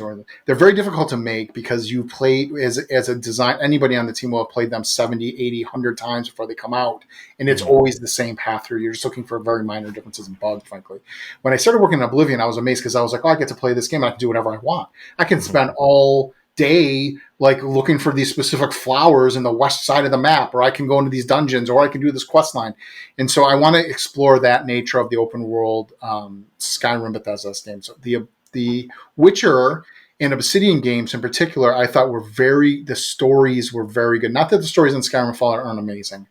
they're very difficult to make because you play as a design. Anybody on the team will have played them 70, 80, 100 times before they come out. And it's always the same path through. You're just looking for very minor differences in bugs, frankly. When I started working in Oblivion, I was amazed because I was like, I get to play this game and I can do whatever I want. I can spend all day like looking for these specific flowers in the west side of the map, or I can go into these dungeons, or I can do this quest line. And so I want to explore that nature of the open world Skyrim Bethesda games. So the Witcher and Obsidian games in particular, I thought the stories were very good. Not that the stories in Skyrim and Fallout aren't amazing,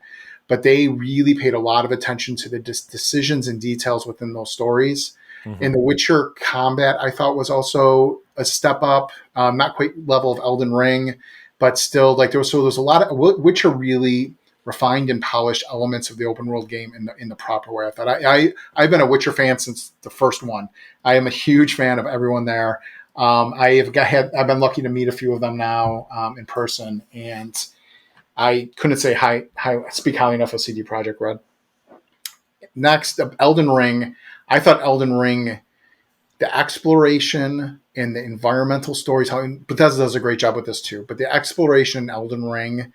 but they really paid a lot of attention to the decisions and details within those stories. Mm-hmm. And the Witcher combat, I thought, was also a step up, not quite level of Elden Ring, but still, like there was a lot of Witcher really refined and polished elements of the open world game in the proper way. I thought I've been a Witcher fan since the first one. I am a huge fan of everyone there. I've been lucky to meet a few of them now in person, and I couldn't say speak highly enough of CD Projekt Red. Next, Elden Ring. I thought Elden Ring, the exploration and the environmental stories. Bethesda does a great job with this too, but the exploration in Elden Ring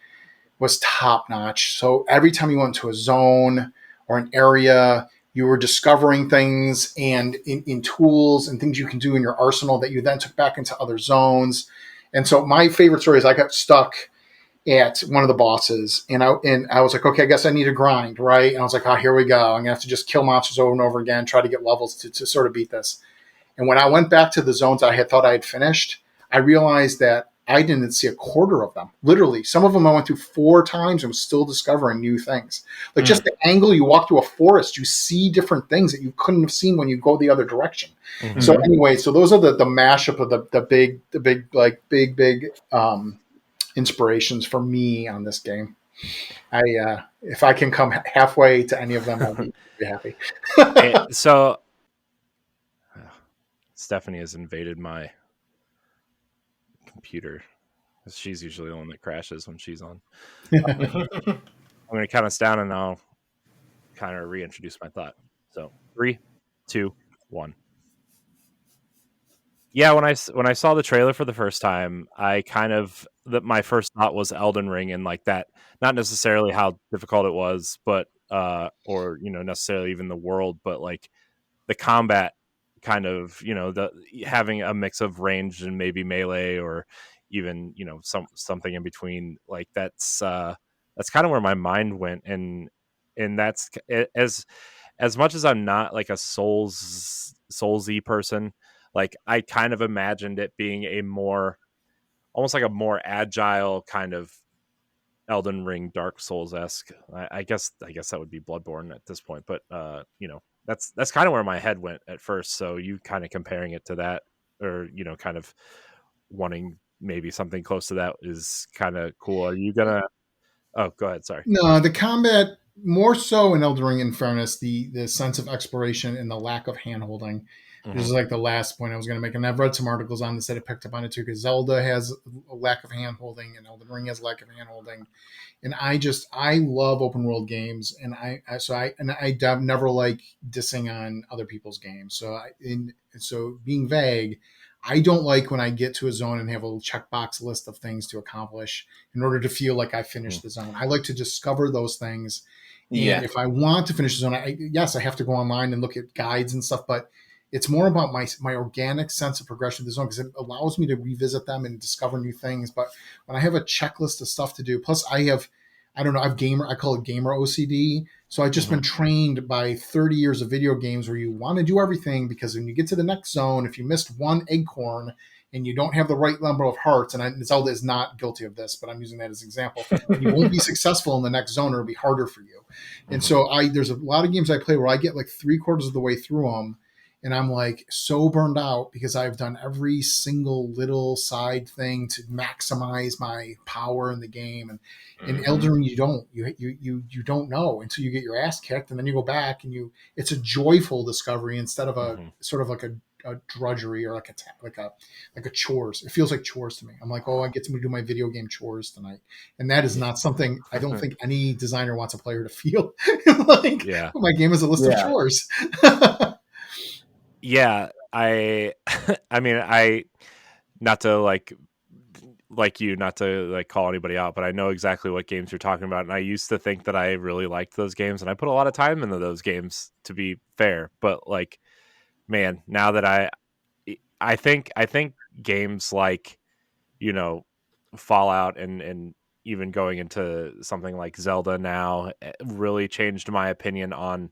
was top notch. So every time you went to a zone or an area, you were discovering things and in tools and things you can do in your arsenal that you then took back into other zones. And so my favorite story is I got stuck at one of the bosses and I was like, okay, I guess I need to grind, right? And I was like, here we go. I'm gonna have to just kill monsters over and over again, try to get levels to sort of beat this. And when I went back to the zones I had thought I had finished, I realized that I didn't see a quarter of them. Literally, some of them I went through 4 times and was still discovering new things. Like just the angle you walk through a forest, you see different things that you couldn't have seen when you go the other direction. Mm-hmm. So anyway, so those are the mashup of the big inspirations for me on this game. If I can come halfway to any of them, I'll be happy. So Stephanie has invaded my computer. She's usually the one that crashes when she's on. I'm going to count us down and I'll kind of reintroduce my thought. So 3, 2, 1. Yeah, when I saw the trailer for the first time, I my first thought was Elden Ring and like that, not necessarily how difficult it was, but or necessarily even the world, but like the combat kind of, the having a mix of ranged and maybe melee or even, something in between. Like that's kind of where my mind went. And that's as much as I'm not like a soulsy person, like I kind of imagined it being almost like a more agile kind of Elden Ring, Dark Souls-esque. I guess that would be Bloodborne at this point, but that's kind of where my head went at first. So you kind of comparing it to that, or kind of wanting maybe something close to that is kind of cool. Are you gonna? Oh, go ahead. Sorry. No, the combat more so in Elden Ring. In fairness, the sense of exploration and the lack of handholding. This is like the last point I was going to make, and I've read some articles on this that I picked up on it too, because Zelda has a lack of hand holding, and Elden Ring has a lack of hand holding, and I love open world games, and I never like dissing on other people's games. So being vague, I don't like when I get to a zone and have a little checkbox list of things to accomplish in order to feel like I finished the zone. I like to discover those things. And Yeah. if I want to finish the zone, yes, I have to go online and look at guides and stuff, but it's more about my organic sense of progression of the zone, because it allows me to revisit them and discover new things. But when I have a checklist of stuff to do, plus I don't know, I call it gamer OCD. So I've just been trained by 30 years of video games where you want to do everything, because when you get to the next zone, if you missed one acorn and you don't have the right number of hearts, and Zelda is not guilty of this, but I'm using that as an example, you won't be successful in the next zone, or it'll be harder for you. And so there's a lot of games I play where I get like 3/4 of the way through them, and I'm like so burned out because I've done every single little side thing to maximize my power in the game. And in Elden Ring, you don't know until you get your ass kicked, and then you go back and it's a joyful discovery instead of a sort of like a drudgery, or like a chores. It feels like chores to me. I'm like, oh, I get to do my video game chores tonight, and that is not something I don't think any designer wants a player to feel. Like, Yeah. my game is a list of chores. Yeah, I I mean, not to like you, not to like call anybody out, but I know exactly what games you're talking about, and I used to think that I really liked those games, and I put a lot of time into those games, to be fair. But like, man, now that I think games like, you know, Fallout and even going into something like Zelda now really changed my opinion on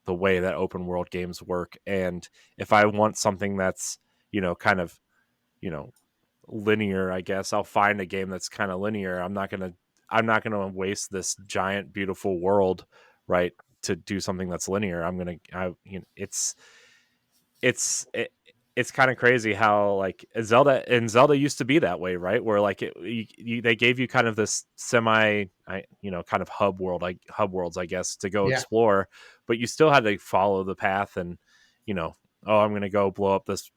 the way that open world games work. And if I want something that's, kind of, you know, linear, I guess I'll find a game that's kind of linear. I'm not gonna waste this giant beautiful world, right, to do something that's linear. It's it's kind of crazy how like Zelda used to be that way, right? Where like they gave you kind of this kind of hub worlds, I guess, to go Yeah. explore, but you still had to follow the path and, you know, oh, I'm going to go blow up this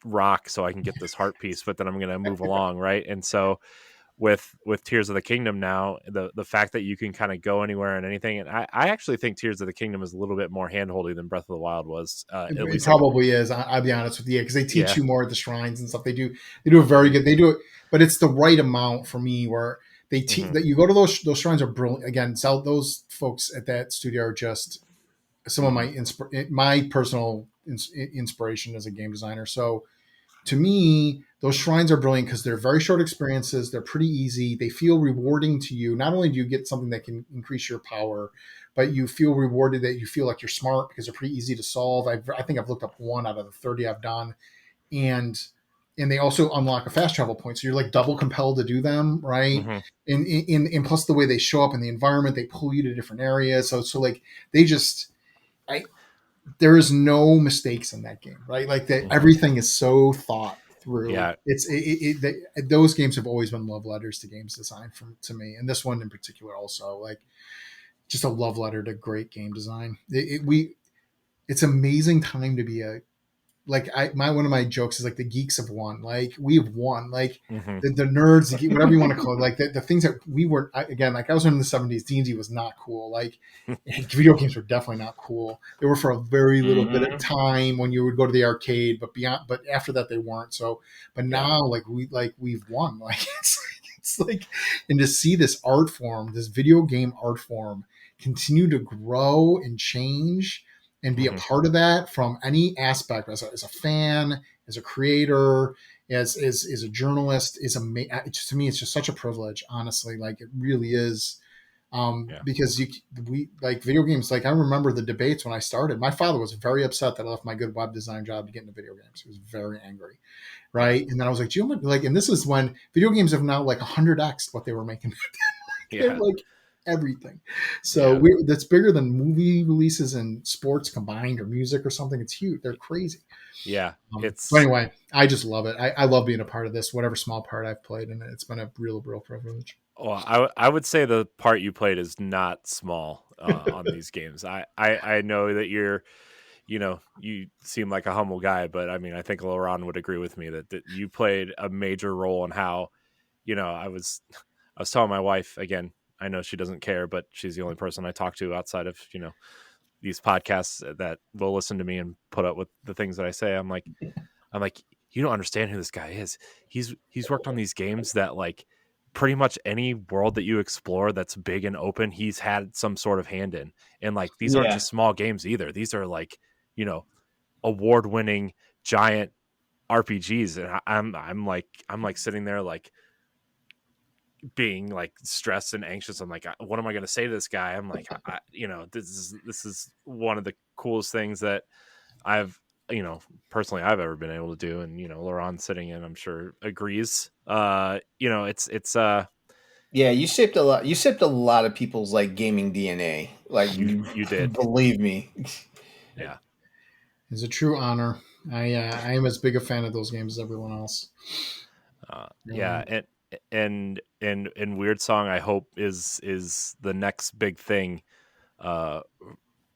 rock so I can get this heart piece, but then I'm going to move along, right? And so with Tears of the Kingdom now, the fact that you can kind of go anywhere and anything, and I actually think Tears of the Kingdom is a little bit more handholdy than Breath of the Wild was, at It least. Like, probably is. I'll be honest with you, because they teach yeah. you more at the shrines and stuff. They do a very good. They do it, but it's the right amount for me. Where they teach that you go to those shrines are brilliant. Again, those folks at that studio are just some of my personal inspiration as a game designer. So to me, those shrines are brilliant because they're very short experiences. They're pretty easy. They feel rewarding to you. Not only do you get something that can increase your power, but you feel rewarded, that you feel like you're smart because they're pretty easy to solve. I think I've looked up 1 out of the 30 I've done, and they also unlock a fast travel point, so you're like double compelled to do them, right? Mm-hmm. And plus the way they show up in the environment, they pull you to different areas. So like they just, I there is no mistakes in that game, right? Like that, everything is so thought through. Yeah. Those games have always been love letters to games design to me, and this one in particular also, like, just a love letter to great game design. It's amazing time to be a, like, one of my jokes is like the geeks have won. Like, we have won. Like, Mm-hmm. the nerds, whatever you want to call it, like the things that we were, again, like I was in the 70s, D&D was not cool. Like, video games were definitely not cool. They were for a very little bit of time when you would go to the arcade, but after that they weren't. So, but now we've won. Like, it's like, and to see this art form, this video game art form, continue to grow and change and be a part of that from any aspect, as a fan, as a creator, as a journalist, is amazing. To me, it's just such a privilege, honestly. Like, it really is. Because we like video games. Like, I remember the debates when I started. My father was very upset that I left my good web design job to get into video games. He was very angry, right? And then I was like, do you know, like, and this is when video games have now like 100x what they were making. They're like everything. So that's bigger than movie releases and sports combined, or music or something. It's huge. They're crazy. Yeah. So anyway, I just love it. I love being a part of this, whatever small part I've played in it. It's been a real privilege. Well, I would say the part you played is not small on these games. I know that you seem like a humble guy, but I mean, I think LeRon would agree with me that you played a major role in how, I was telling my wife again, I know she doesn't care, but she's the only person I talk to outside of, these podcasts that will listen to me and put up with the things that I say. I'm like, you don't understand who this guy is. He's worked on these games that like pretty much any world that you explore that's big and open, he's had some sort of hand in. And like these aren't Yeah. just small games either. These are like, award-winning giant RPGs. And I'm like sitting there like being like stressed and anxious. I'm like, what am I going to say to this guy? I'm like, this is one of the coolest things that I've, personally I've ever been able to do. And, LeRon sitting in, I'm sure agrees. It's Yeah, you shaped a lot. You shaped a lot of people's like gaming DNA. Like, you did. believe me. Yeah. It's a true honor. I am as big a fan of those games as everyone else. Yeah. And Wyrdsong, I hope is the next big thing. Uh,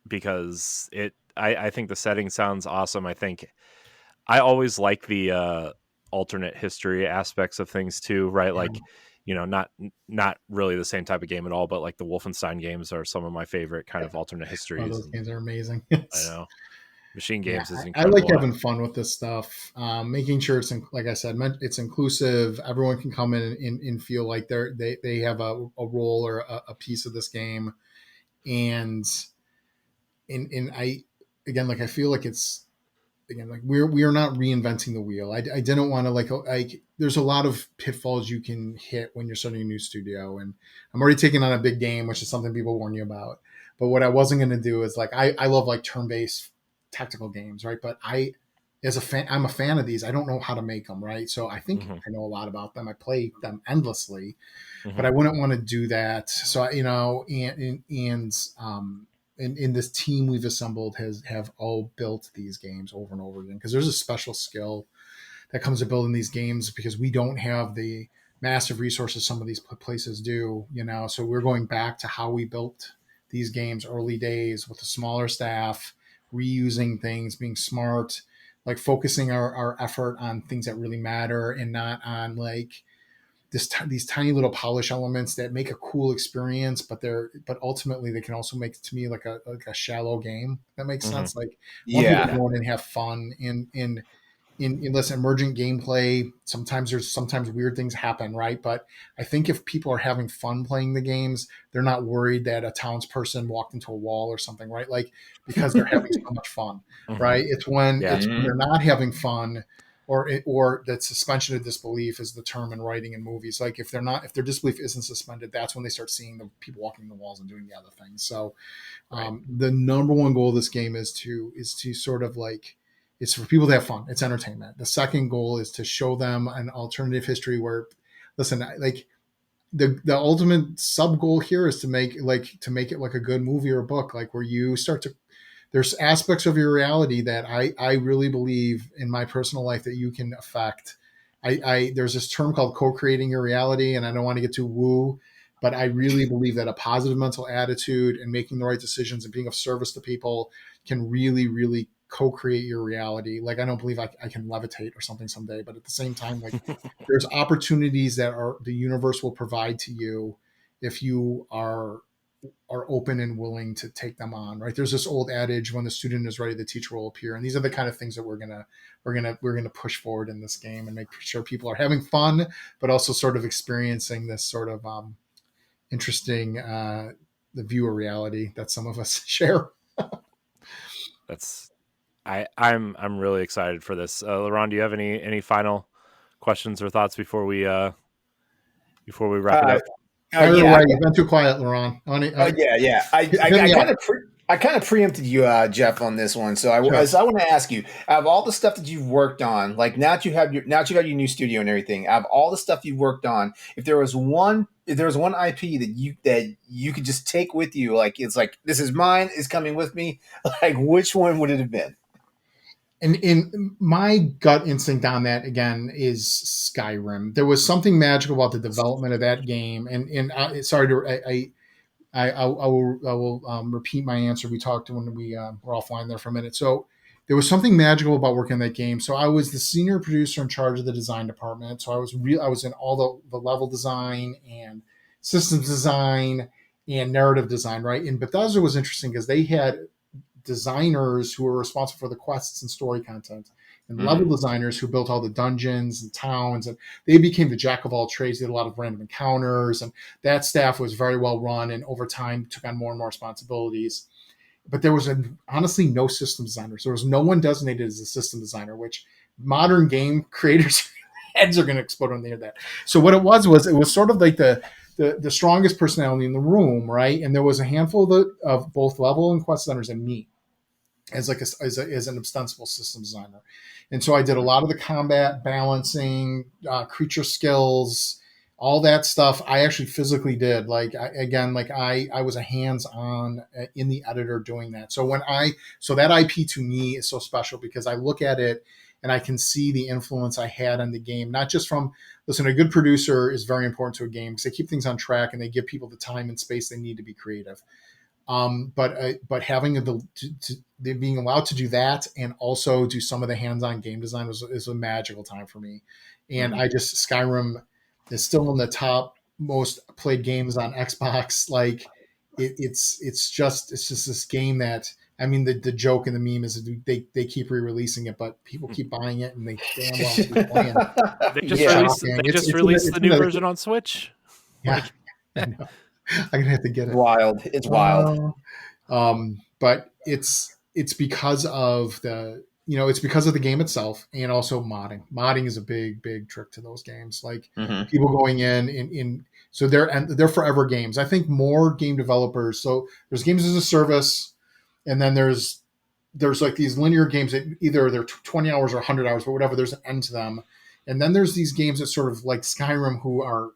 because I think the setting sounds awesome. I think I always like the alternate history aspects of things too, right? Yeah. Like, not really the same type of game at all, but like the Wolfenstein games are some of my favorite kind of alternate Oh, histories. those games are amazing. I know Machine Yeah, Games is I like incredible. having fun with this stuff. Making sure it's like I said, it's inclusive. Everyone can come in and feel like they have a role or a piece of this game. And I again, like I feel like it's again like we are not reinventing the wheel. I didn't want to like there's a lot of pitfalls you can hit when you're starting a new studio, and I'm already taking on a big game, which is something people warn you about. But what I wasn't going to do is like I love like turn-based tactical games, right? But I'm a fan of these. I don't know how to make them, right? So I think Mm-hmm. I know a lot about them. I play them endlessly, Mm-hmm. but I wouldn't want to do that. So and in this team we've assembled have all built these games over and over again because there's a special skill that comes to building these games because we don't have the massive resources some of these places do, so we're going back to how we built these games early days with a smaller staff, reusing things, being smart, like focusing our effort on things that really matter and not on like these tiny little polish elements that make a cool experience, but ultimately they can also make to me like a shallow game. That makes Mm-hmm. sense. Like I want people to Yeah. go in and have fun in this emergent gameplay. Sometimes weird things happen, right? But I think if people are having fun playing the games, they're not worried that a townsperson walked into a wall or something, right? Like because they're having so much fun, Mm-hmm. right? It's when Yeah. they're not having fun or that suspension of disbelief is the term in writing and movies. Like if their disbelief isn't suspended, that's when they start seeing the people walking the walls and doing the other things. So Right. the number one goal of this game is to sort of like it's for people to have fun. It's entertainment. The second goal is to show them an alternative history where, listen, like the ultimate sub goal here is to make it like a good movie or a book, like where you start to there's aspects of your reality that I really believe in my personal life that you can affect. I there's this term called co-creating your reality, and I don't want to get too woo, but I really believe that a positive mental attitude and making the right decisions and being of service to people can really, really co-create your reality. Like I don't believe I can levitate or something someday, but at the same time, like there's opportunities that are the universe will provide to you if you are open and willing to take them on, right? There's this old adage, when the student is ready, the teacher will appear. And these are the kind of things that we're gonna push forward in this game and make sure people are having fun, but also sort of experiencing this sort of interesting the view of reality that some of us share. That's I'm really excited for this. LeRon, do you have any final questions or thoughts before we wrap it Uh, up? Fire yeah. away. You've been too quiet, Laurent. Yeah. Yeah. Hit me up. I kind of preempted you, Jeff, on this one. So Sure. so I want to ask you, out of all the stuff that you've worked on, like now that you got your new studio and everything, out of all the stuff you've worked on, if there was one IP that you could just take with you, like it's like this is mine, is coming with me, like which one would it have been? And in my gut instinct on that again is Skyrim. There was something magical about the development of that game. And sorry to I will repeat my answer. We talked when we were offline there for a minute. So there was something magical about working in that game. So I was the senior producer in charge of the design department. So I was in all the level design and systems design and narrative design, right? And Bethesda was interesting because they had designers who were responsible for the quests and story content, and level designers who built all the dungeons and towns, and they became the jack of all trades. They did a lot of random encounters, and that staff was very well run, and over time took on more and more responsibilities. But there was honestly no system designers. There was no one designated as a system designer, which modern game creators heads are going to explode when they hear that. So what it was sort of like the strongest personality in the room, right? And there was a handful of both level and quest designers and me as as an ostensible system designer. And so I did a lot of the combat balancing, creature skills, all that stuff. I actually physically did. I was a hands-on in the editor doing that. So that IP to me is so special because I look at it and I can see the influence I had on the game, not just from, listen, a good producer is very important to a game because they keep things on track and they give people the time and space they need to be creative. But having being allowed to do that and also do some of the hands-on game design is a magical time for me. And I just Skyrim is still in the top most played games on Xbox. Like it's just this game that, I mean, the joke and the meme is that they keep re-releasing it, but people keep buying it and they damn well keep playing. They just released the new version on Switch. Yeah, I know. I'm gonna have to get it. Wild. It's wild. But it's because of it's because of the game itself and also modding. Modding is a big trick to those games. Like people going in so they're forever games. I think more game developers. So there's games as a service, and then there's like these linear games that either they're 20 hours or 100 hours, but whatever. There's an end to them, and then there's these games that sort of like Skyrim, who are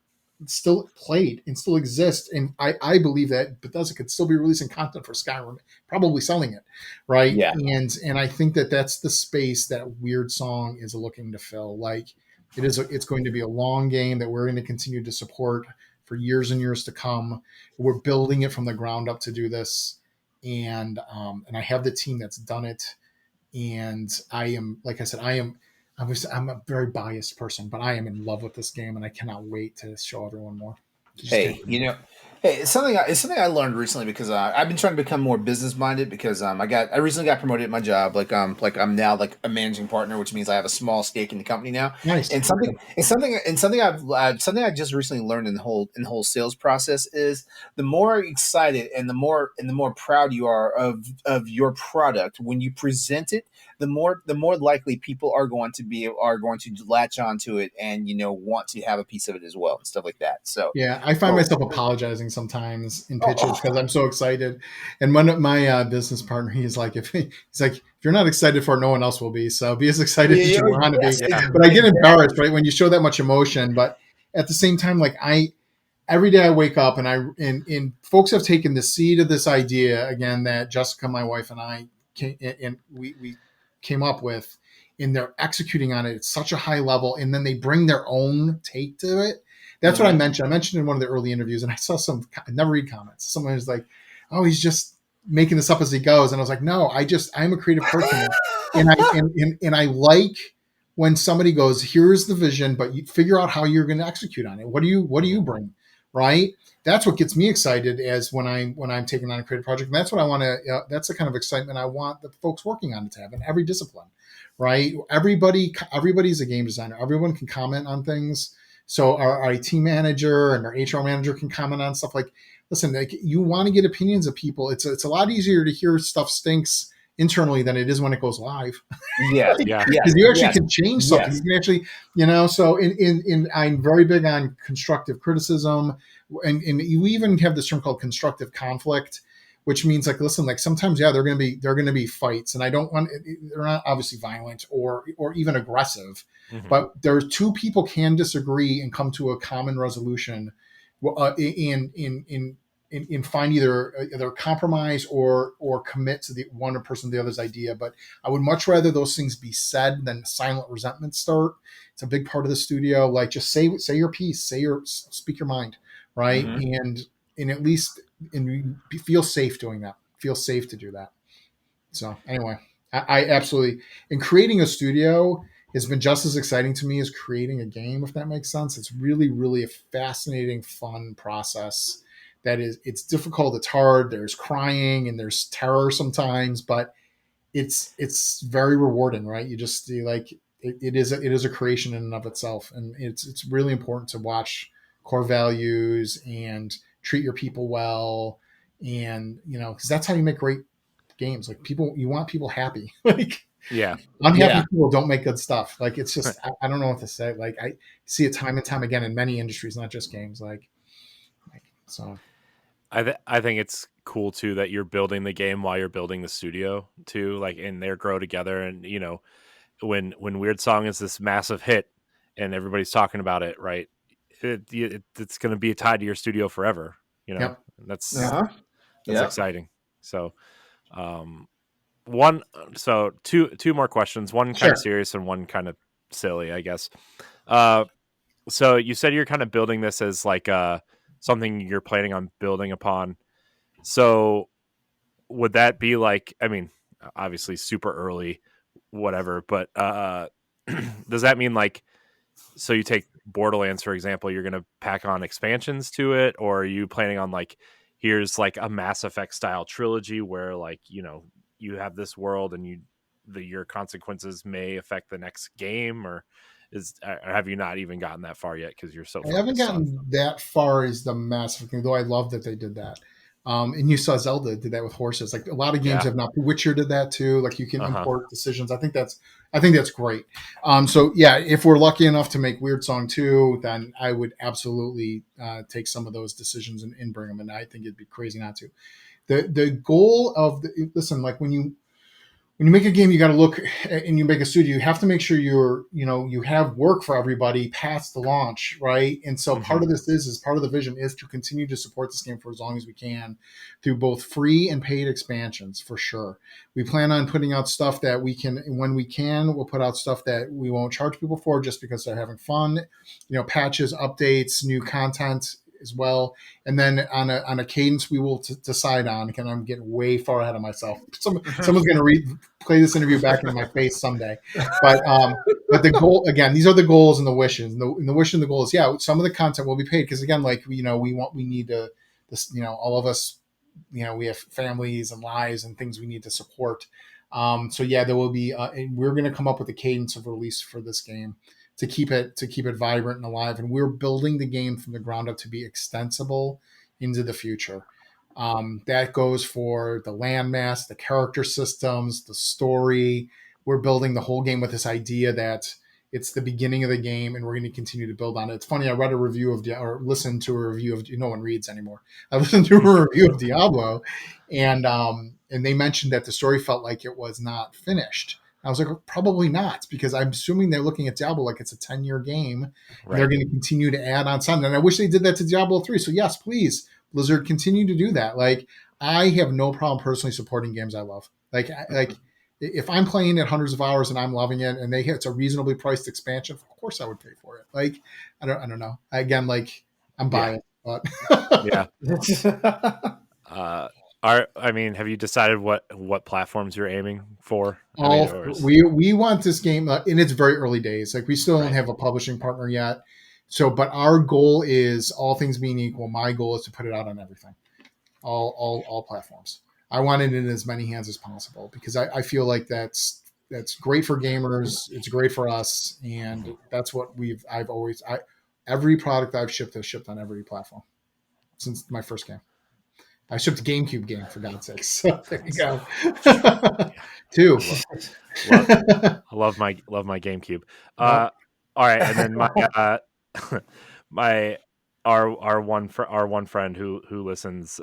still played and still exist. And I believe that Bethesda could still be releasing content for Skyrim, probably selling it. Right. Yeah. And I think that that's the space that Wyrdsong is looking to fill. Like it's going to be a long game that we're going to continue to support for years and years to come. We're building it from the ground up to do this. And I have the team that's done it. And I am, like I said, I'm a very biased person, but I am in love with this game, and I cannot wait to show everyone more. Hey, it's something I learned recently because I've been trying to become more business minded because I recently got promoted at my job. Like I'm now like a managing partner, which means I have a small stake in the company now. Nice. And something I just recently learned in the whole sales process is the more excited and the more proud you are of your product when you present it, the more likely people are going to latch onto it and want to have a piece of it as well and stuff like that. So yeah, I find myself apologizing sometimes in pitches because I'm so excited. And one of my business partner, he's like, if you're not excited for it, no one else will be. So be as excited as you want to be. Yeah. But I get embarrassed, right, when you show that much emotion. But at the same time, like every day I wake up and folks have taken the seed of this idea again that Jessica, my wife, and I we came up with, and they're executing on it at such a high level, and then they bring their own take to it. That's what I mentioned. I mentioned in one of the early interviews, and I saw I never read comments. Someone was like, "Oh, he's just making this up as he goes," and I was like, "No, I'm a creative person, and I like when somebody goes, here's the vision, but you figure out how you're going to execute on it. What do you bring, right? That's what gets me excited as when I'm taking on a creative project, and that's what I want to. That's the kind of excitement I want the folks working on it to have in every discipline, right? Everybody's a game designer. Everyone can comment on things. So our IT manager and our HR manager can comment on stuff like, listen, like you want to get opinions of people. It's a lot easier to hear stuff stinks internally than it is when it goes live. Yeah, Yeah. Because you actually can change something. You can actually, so I'm very big on constructive criticism, and you even have this term called constructive conflict, which means like, listen, like sometimes, yeah, they're going to be fights, and I don't want, they're not obviously violent or even aggressive, but there's two people can disagree and come to a common resolution, and find either compromise or commit to the one person or the other's idea. But I would much rather those things be said than silent resentment start. It's a big part of the studio. Like just say your piece, speak your mind, right? And at least and feel safe doing that. Feel safe to do that. So anyway, I absolutely, and creating a studio has been just as exciting to me as creating a game, if that makes sense. It's really, really a fascinating, fun process. That is, it's difficult, it's hard. There's crying and there's terror sometimes, but it's very rewarding, right? You like it is a creation in and of itself, and it's really important to watch core values and treat your people well, and because that's how you make great games. Like you want people happy. Like Yeah. unhappy Yeah. people don't make good stuff. Like it's just I don't know what to say. Like I see it time and time again in many industries, not just games. Like so. I think it's cool too that you're building the game while you're building the studio too, like, and they grow together. And when Wyrdsong is this massive hit and everybody's talking about it, right? It's going to be tied to your studio forever. Yep. That's Uh-huh. that's Yeah. exciting. So, one, so two more questions. One kind Sure. of serious and one kind of silly, I guess. So you said you're kind of building this as like something you're planning on building upon. So would that be like, I mean, obviously super early, whatever, but does that mean like, so you take Borderlands, for example, you're going to pack on expansions to it, or are you planning on like, here's like a Mass Effect style trilogy where like, you have this world and your consequences may affect the next game, or have you not even gotten that far yet because you're so I haven't focused on? gotten that far as the massive thing, though I love that they did that. And you saw Zelda did that with horses. Like a lot of games Yeah. have not. Witcher did that too. Like you can Uh-huh. import decisions. I think that's great. So yeah, if we're lucky enough to make Wyrdsong 2, then I would absolutely take some of those decisions and bring them. And I think it'd be crazy not to. The goal of listen, like when you make a game, you got to look, and you make a studio, you have to make sure you have work for everybody past the launch, right? And so part of this is part of the vision is to continue to support this game for as long as we can through both free and paid expansions, for sure. We plan on putting out stuff that we can, when we can, we'll put out stuff that we won't charge people for just because they're having fun, patches, updates, new content as well. And then on a cadence we will decide on, and I'm getting way far ahead of myself. Someone's going to play this interview back into my face someday. But the goal, again, these are the goals and the wishes. And the wish and the goal is, yeah, some of the content will be paid because, again, like, we need to, all of us, we have families and lives and things we need to support. So yeah, there will be, and we're going to come up with a cadence of release for this game to keep it vibrant and alive. And we're building the game from the ground up to be extensible into the future. That goes for the landmass, the character systems, the story. We're building the whole game with this idea that it's the beginning of the game, and we're going to continue to build on it. It's funny. I read a review or listened to a review of. No one reads anymore. I listened to a review of Diablo, and they mentioned that the story felt like it was not finished. I was like, probably not, because I'm assuming they're looking at Diablo like it's a 10-year game. Right. And they're going to continue to add on something. And I wish they did that to Diablo 3. So yes, please, Blizzard, continue to do that. Like, I have no problem personally supporting games I love. Like if I'm playing it hundreds of hours and I'm loving it, and it's a reasonably priced expansion, of course I would pay for it. Like, I don't know. Again, like, I'm biased, but yeah. Have you decided what platforms you're aiming for? We want this game in its very early days. Like, we still don't have a publishing partner yet. So, but our goal is, all things being equal, my goal is to put it out on everything, all platforms. I want it in as many hands as possible, because I feel like that's great for gamers. It's great for us, and that's what every product I've shipped has shipped on every platform since my first game. I shipped a GameCube game, for God's sakes. So there you go. Two. I love my GameCube. All right, and then our one friend who listens,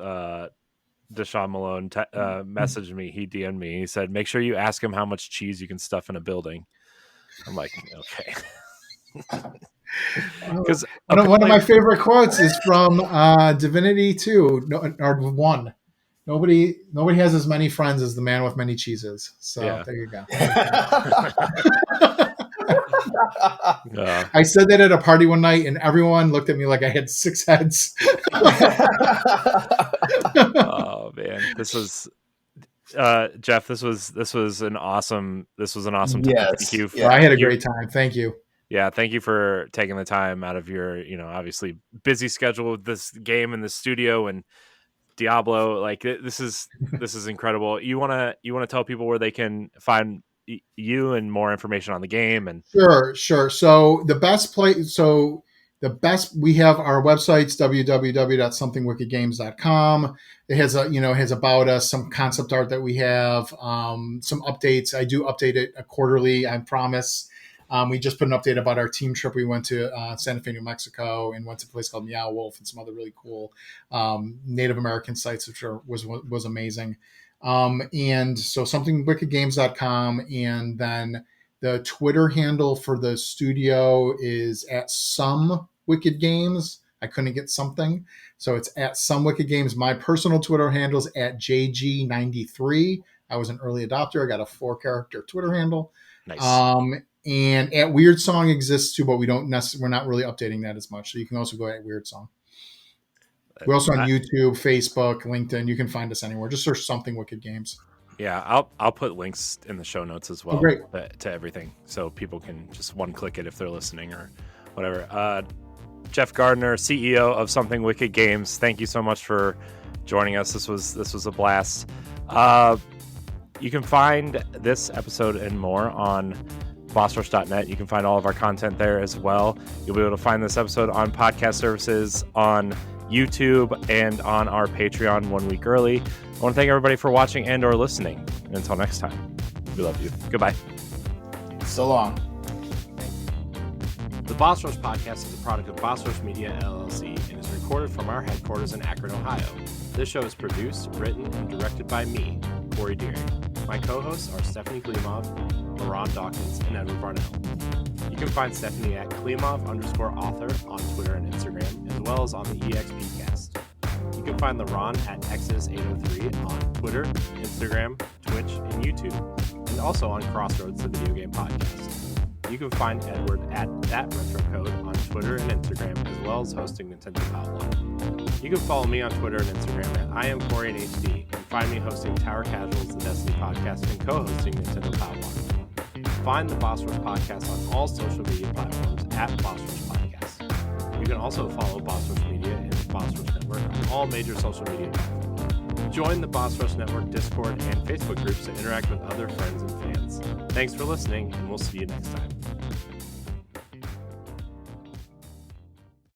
Deshaun Malone, messaged me. He DM'd me. He said, "Make sure you ask him how much cheese you can stuff in a building." I'm like, okay. Because one of my favorite quotes is from Divinity 2, or 1. Nobody has as many friends as the man with many cheeses. So yeah. There you go. I said that at a party one night, and everyone looked at me like I had 6 heads. Oh man, this was Jeff. This was an awesome time. Thank Yes. you. Well, I had a You great time. Thank you. Yeah, thank you for taking the time out of your, obviously busy schedule with this game in the studio and Diablo. Like this is incredible. You wanna tell people where they can find you and more information on the game and Sure. So we have our websites, www.somethingwickedgames.com. It has has about us, some concept art that we have, some updates. I do update it quarterly, I promise. We just put an update about our team trip. We went to Santa Fe, New Mexico, and went to a place called Meow Wolf and some other really cool Native American sites, which was amazing. And so somethingwickedgames.com, and then the Twitter handle for the studio is at Some Wicked Games. I couldn't get something, so it's at Some Wicked Games. My personal Twitter handle is at JG93. I was an early adopter. I got a 4-character Twitter handle. nice. And at Wyrdsong exists too, but we're not really updating that as much. So you can also go at Wyrdsong. We're also on YouTube, Facebook, LinkedIn. You can find us anywhere. Just search Something Wicked Games. Yeah, I'll put links in the show notes as well. Oh, great. To everything, so people can just one-click it if they're listening or whatever. Jeff Gardiner, CEO of Something Wicked Games, thank you so much for joining us. This was a blast. You can find this episode and more on bossrush.net. You can find all of our content there as well. You'll be able to find this episode on podcast services, on YouTube, and on our Patreon 1 week early. I want to thank everybody for watching and or listening. And until next time, we love you. Goodbye. So long. The Boss Rush Podcast is a product of Boss Rush Media, LLC, and is recorded from our headquarters in Akron, Ohio. This show is produced, written, and directed by me, Corey Deering. My co-hosts are Stephanie Klimov, LeRon Dawkins, and Edward Varnell. You can find Stephanie at Klimov_author on Twitter and Instagram, as well as on the EXPcast. You can find LeRon at Exodus803 on Twitter, Instagram, Twitch, and YouTube, and also on Crossroads, the video game podcast. You can find Edward at ThatRetroCode on Twitter and Instagram, as well as hosting Nintendo Outlaw. You can follow me on Twitter and Instagram at IamCoreyInHD, and find me hosting Tower Casuals, the Destiny podcast, and co-hosting Nintendo Outlaw. Find the Boss Rush Podcast on all social media platforms at Boss Rush Podcast. You can also follow Boss Rush Media and the Boss Rush Network on all major social media platforms. Join the Boss Rush Network Discord and Facebook groups to interact with other friends and fans. Thanks for listening, and we'll see you next time.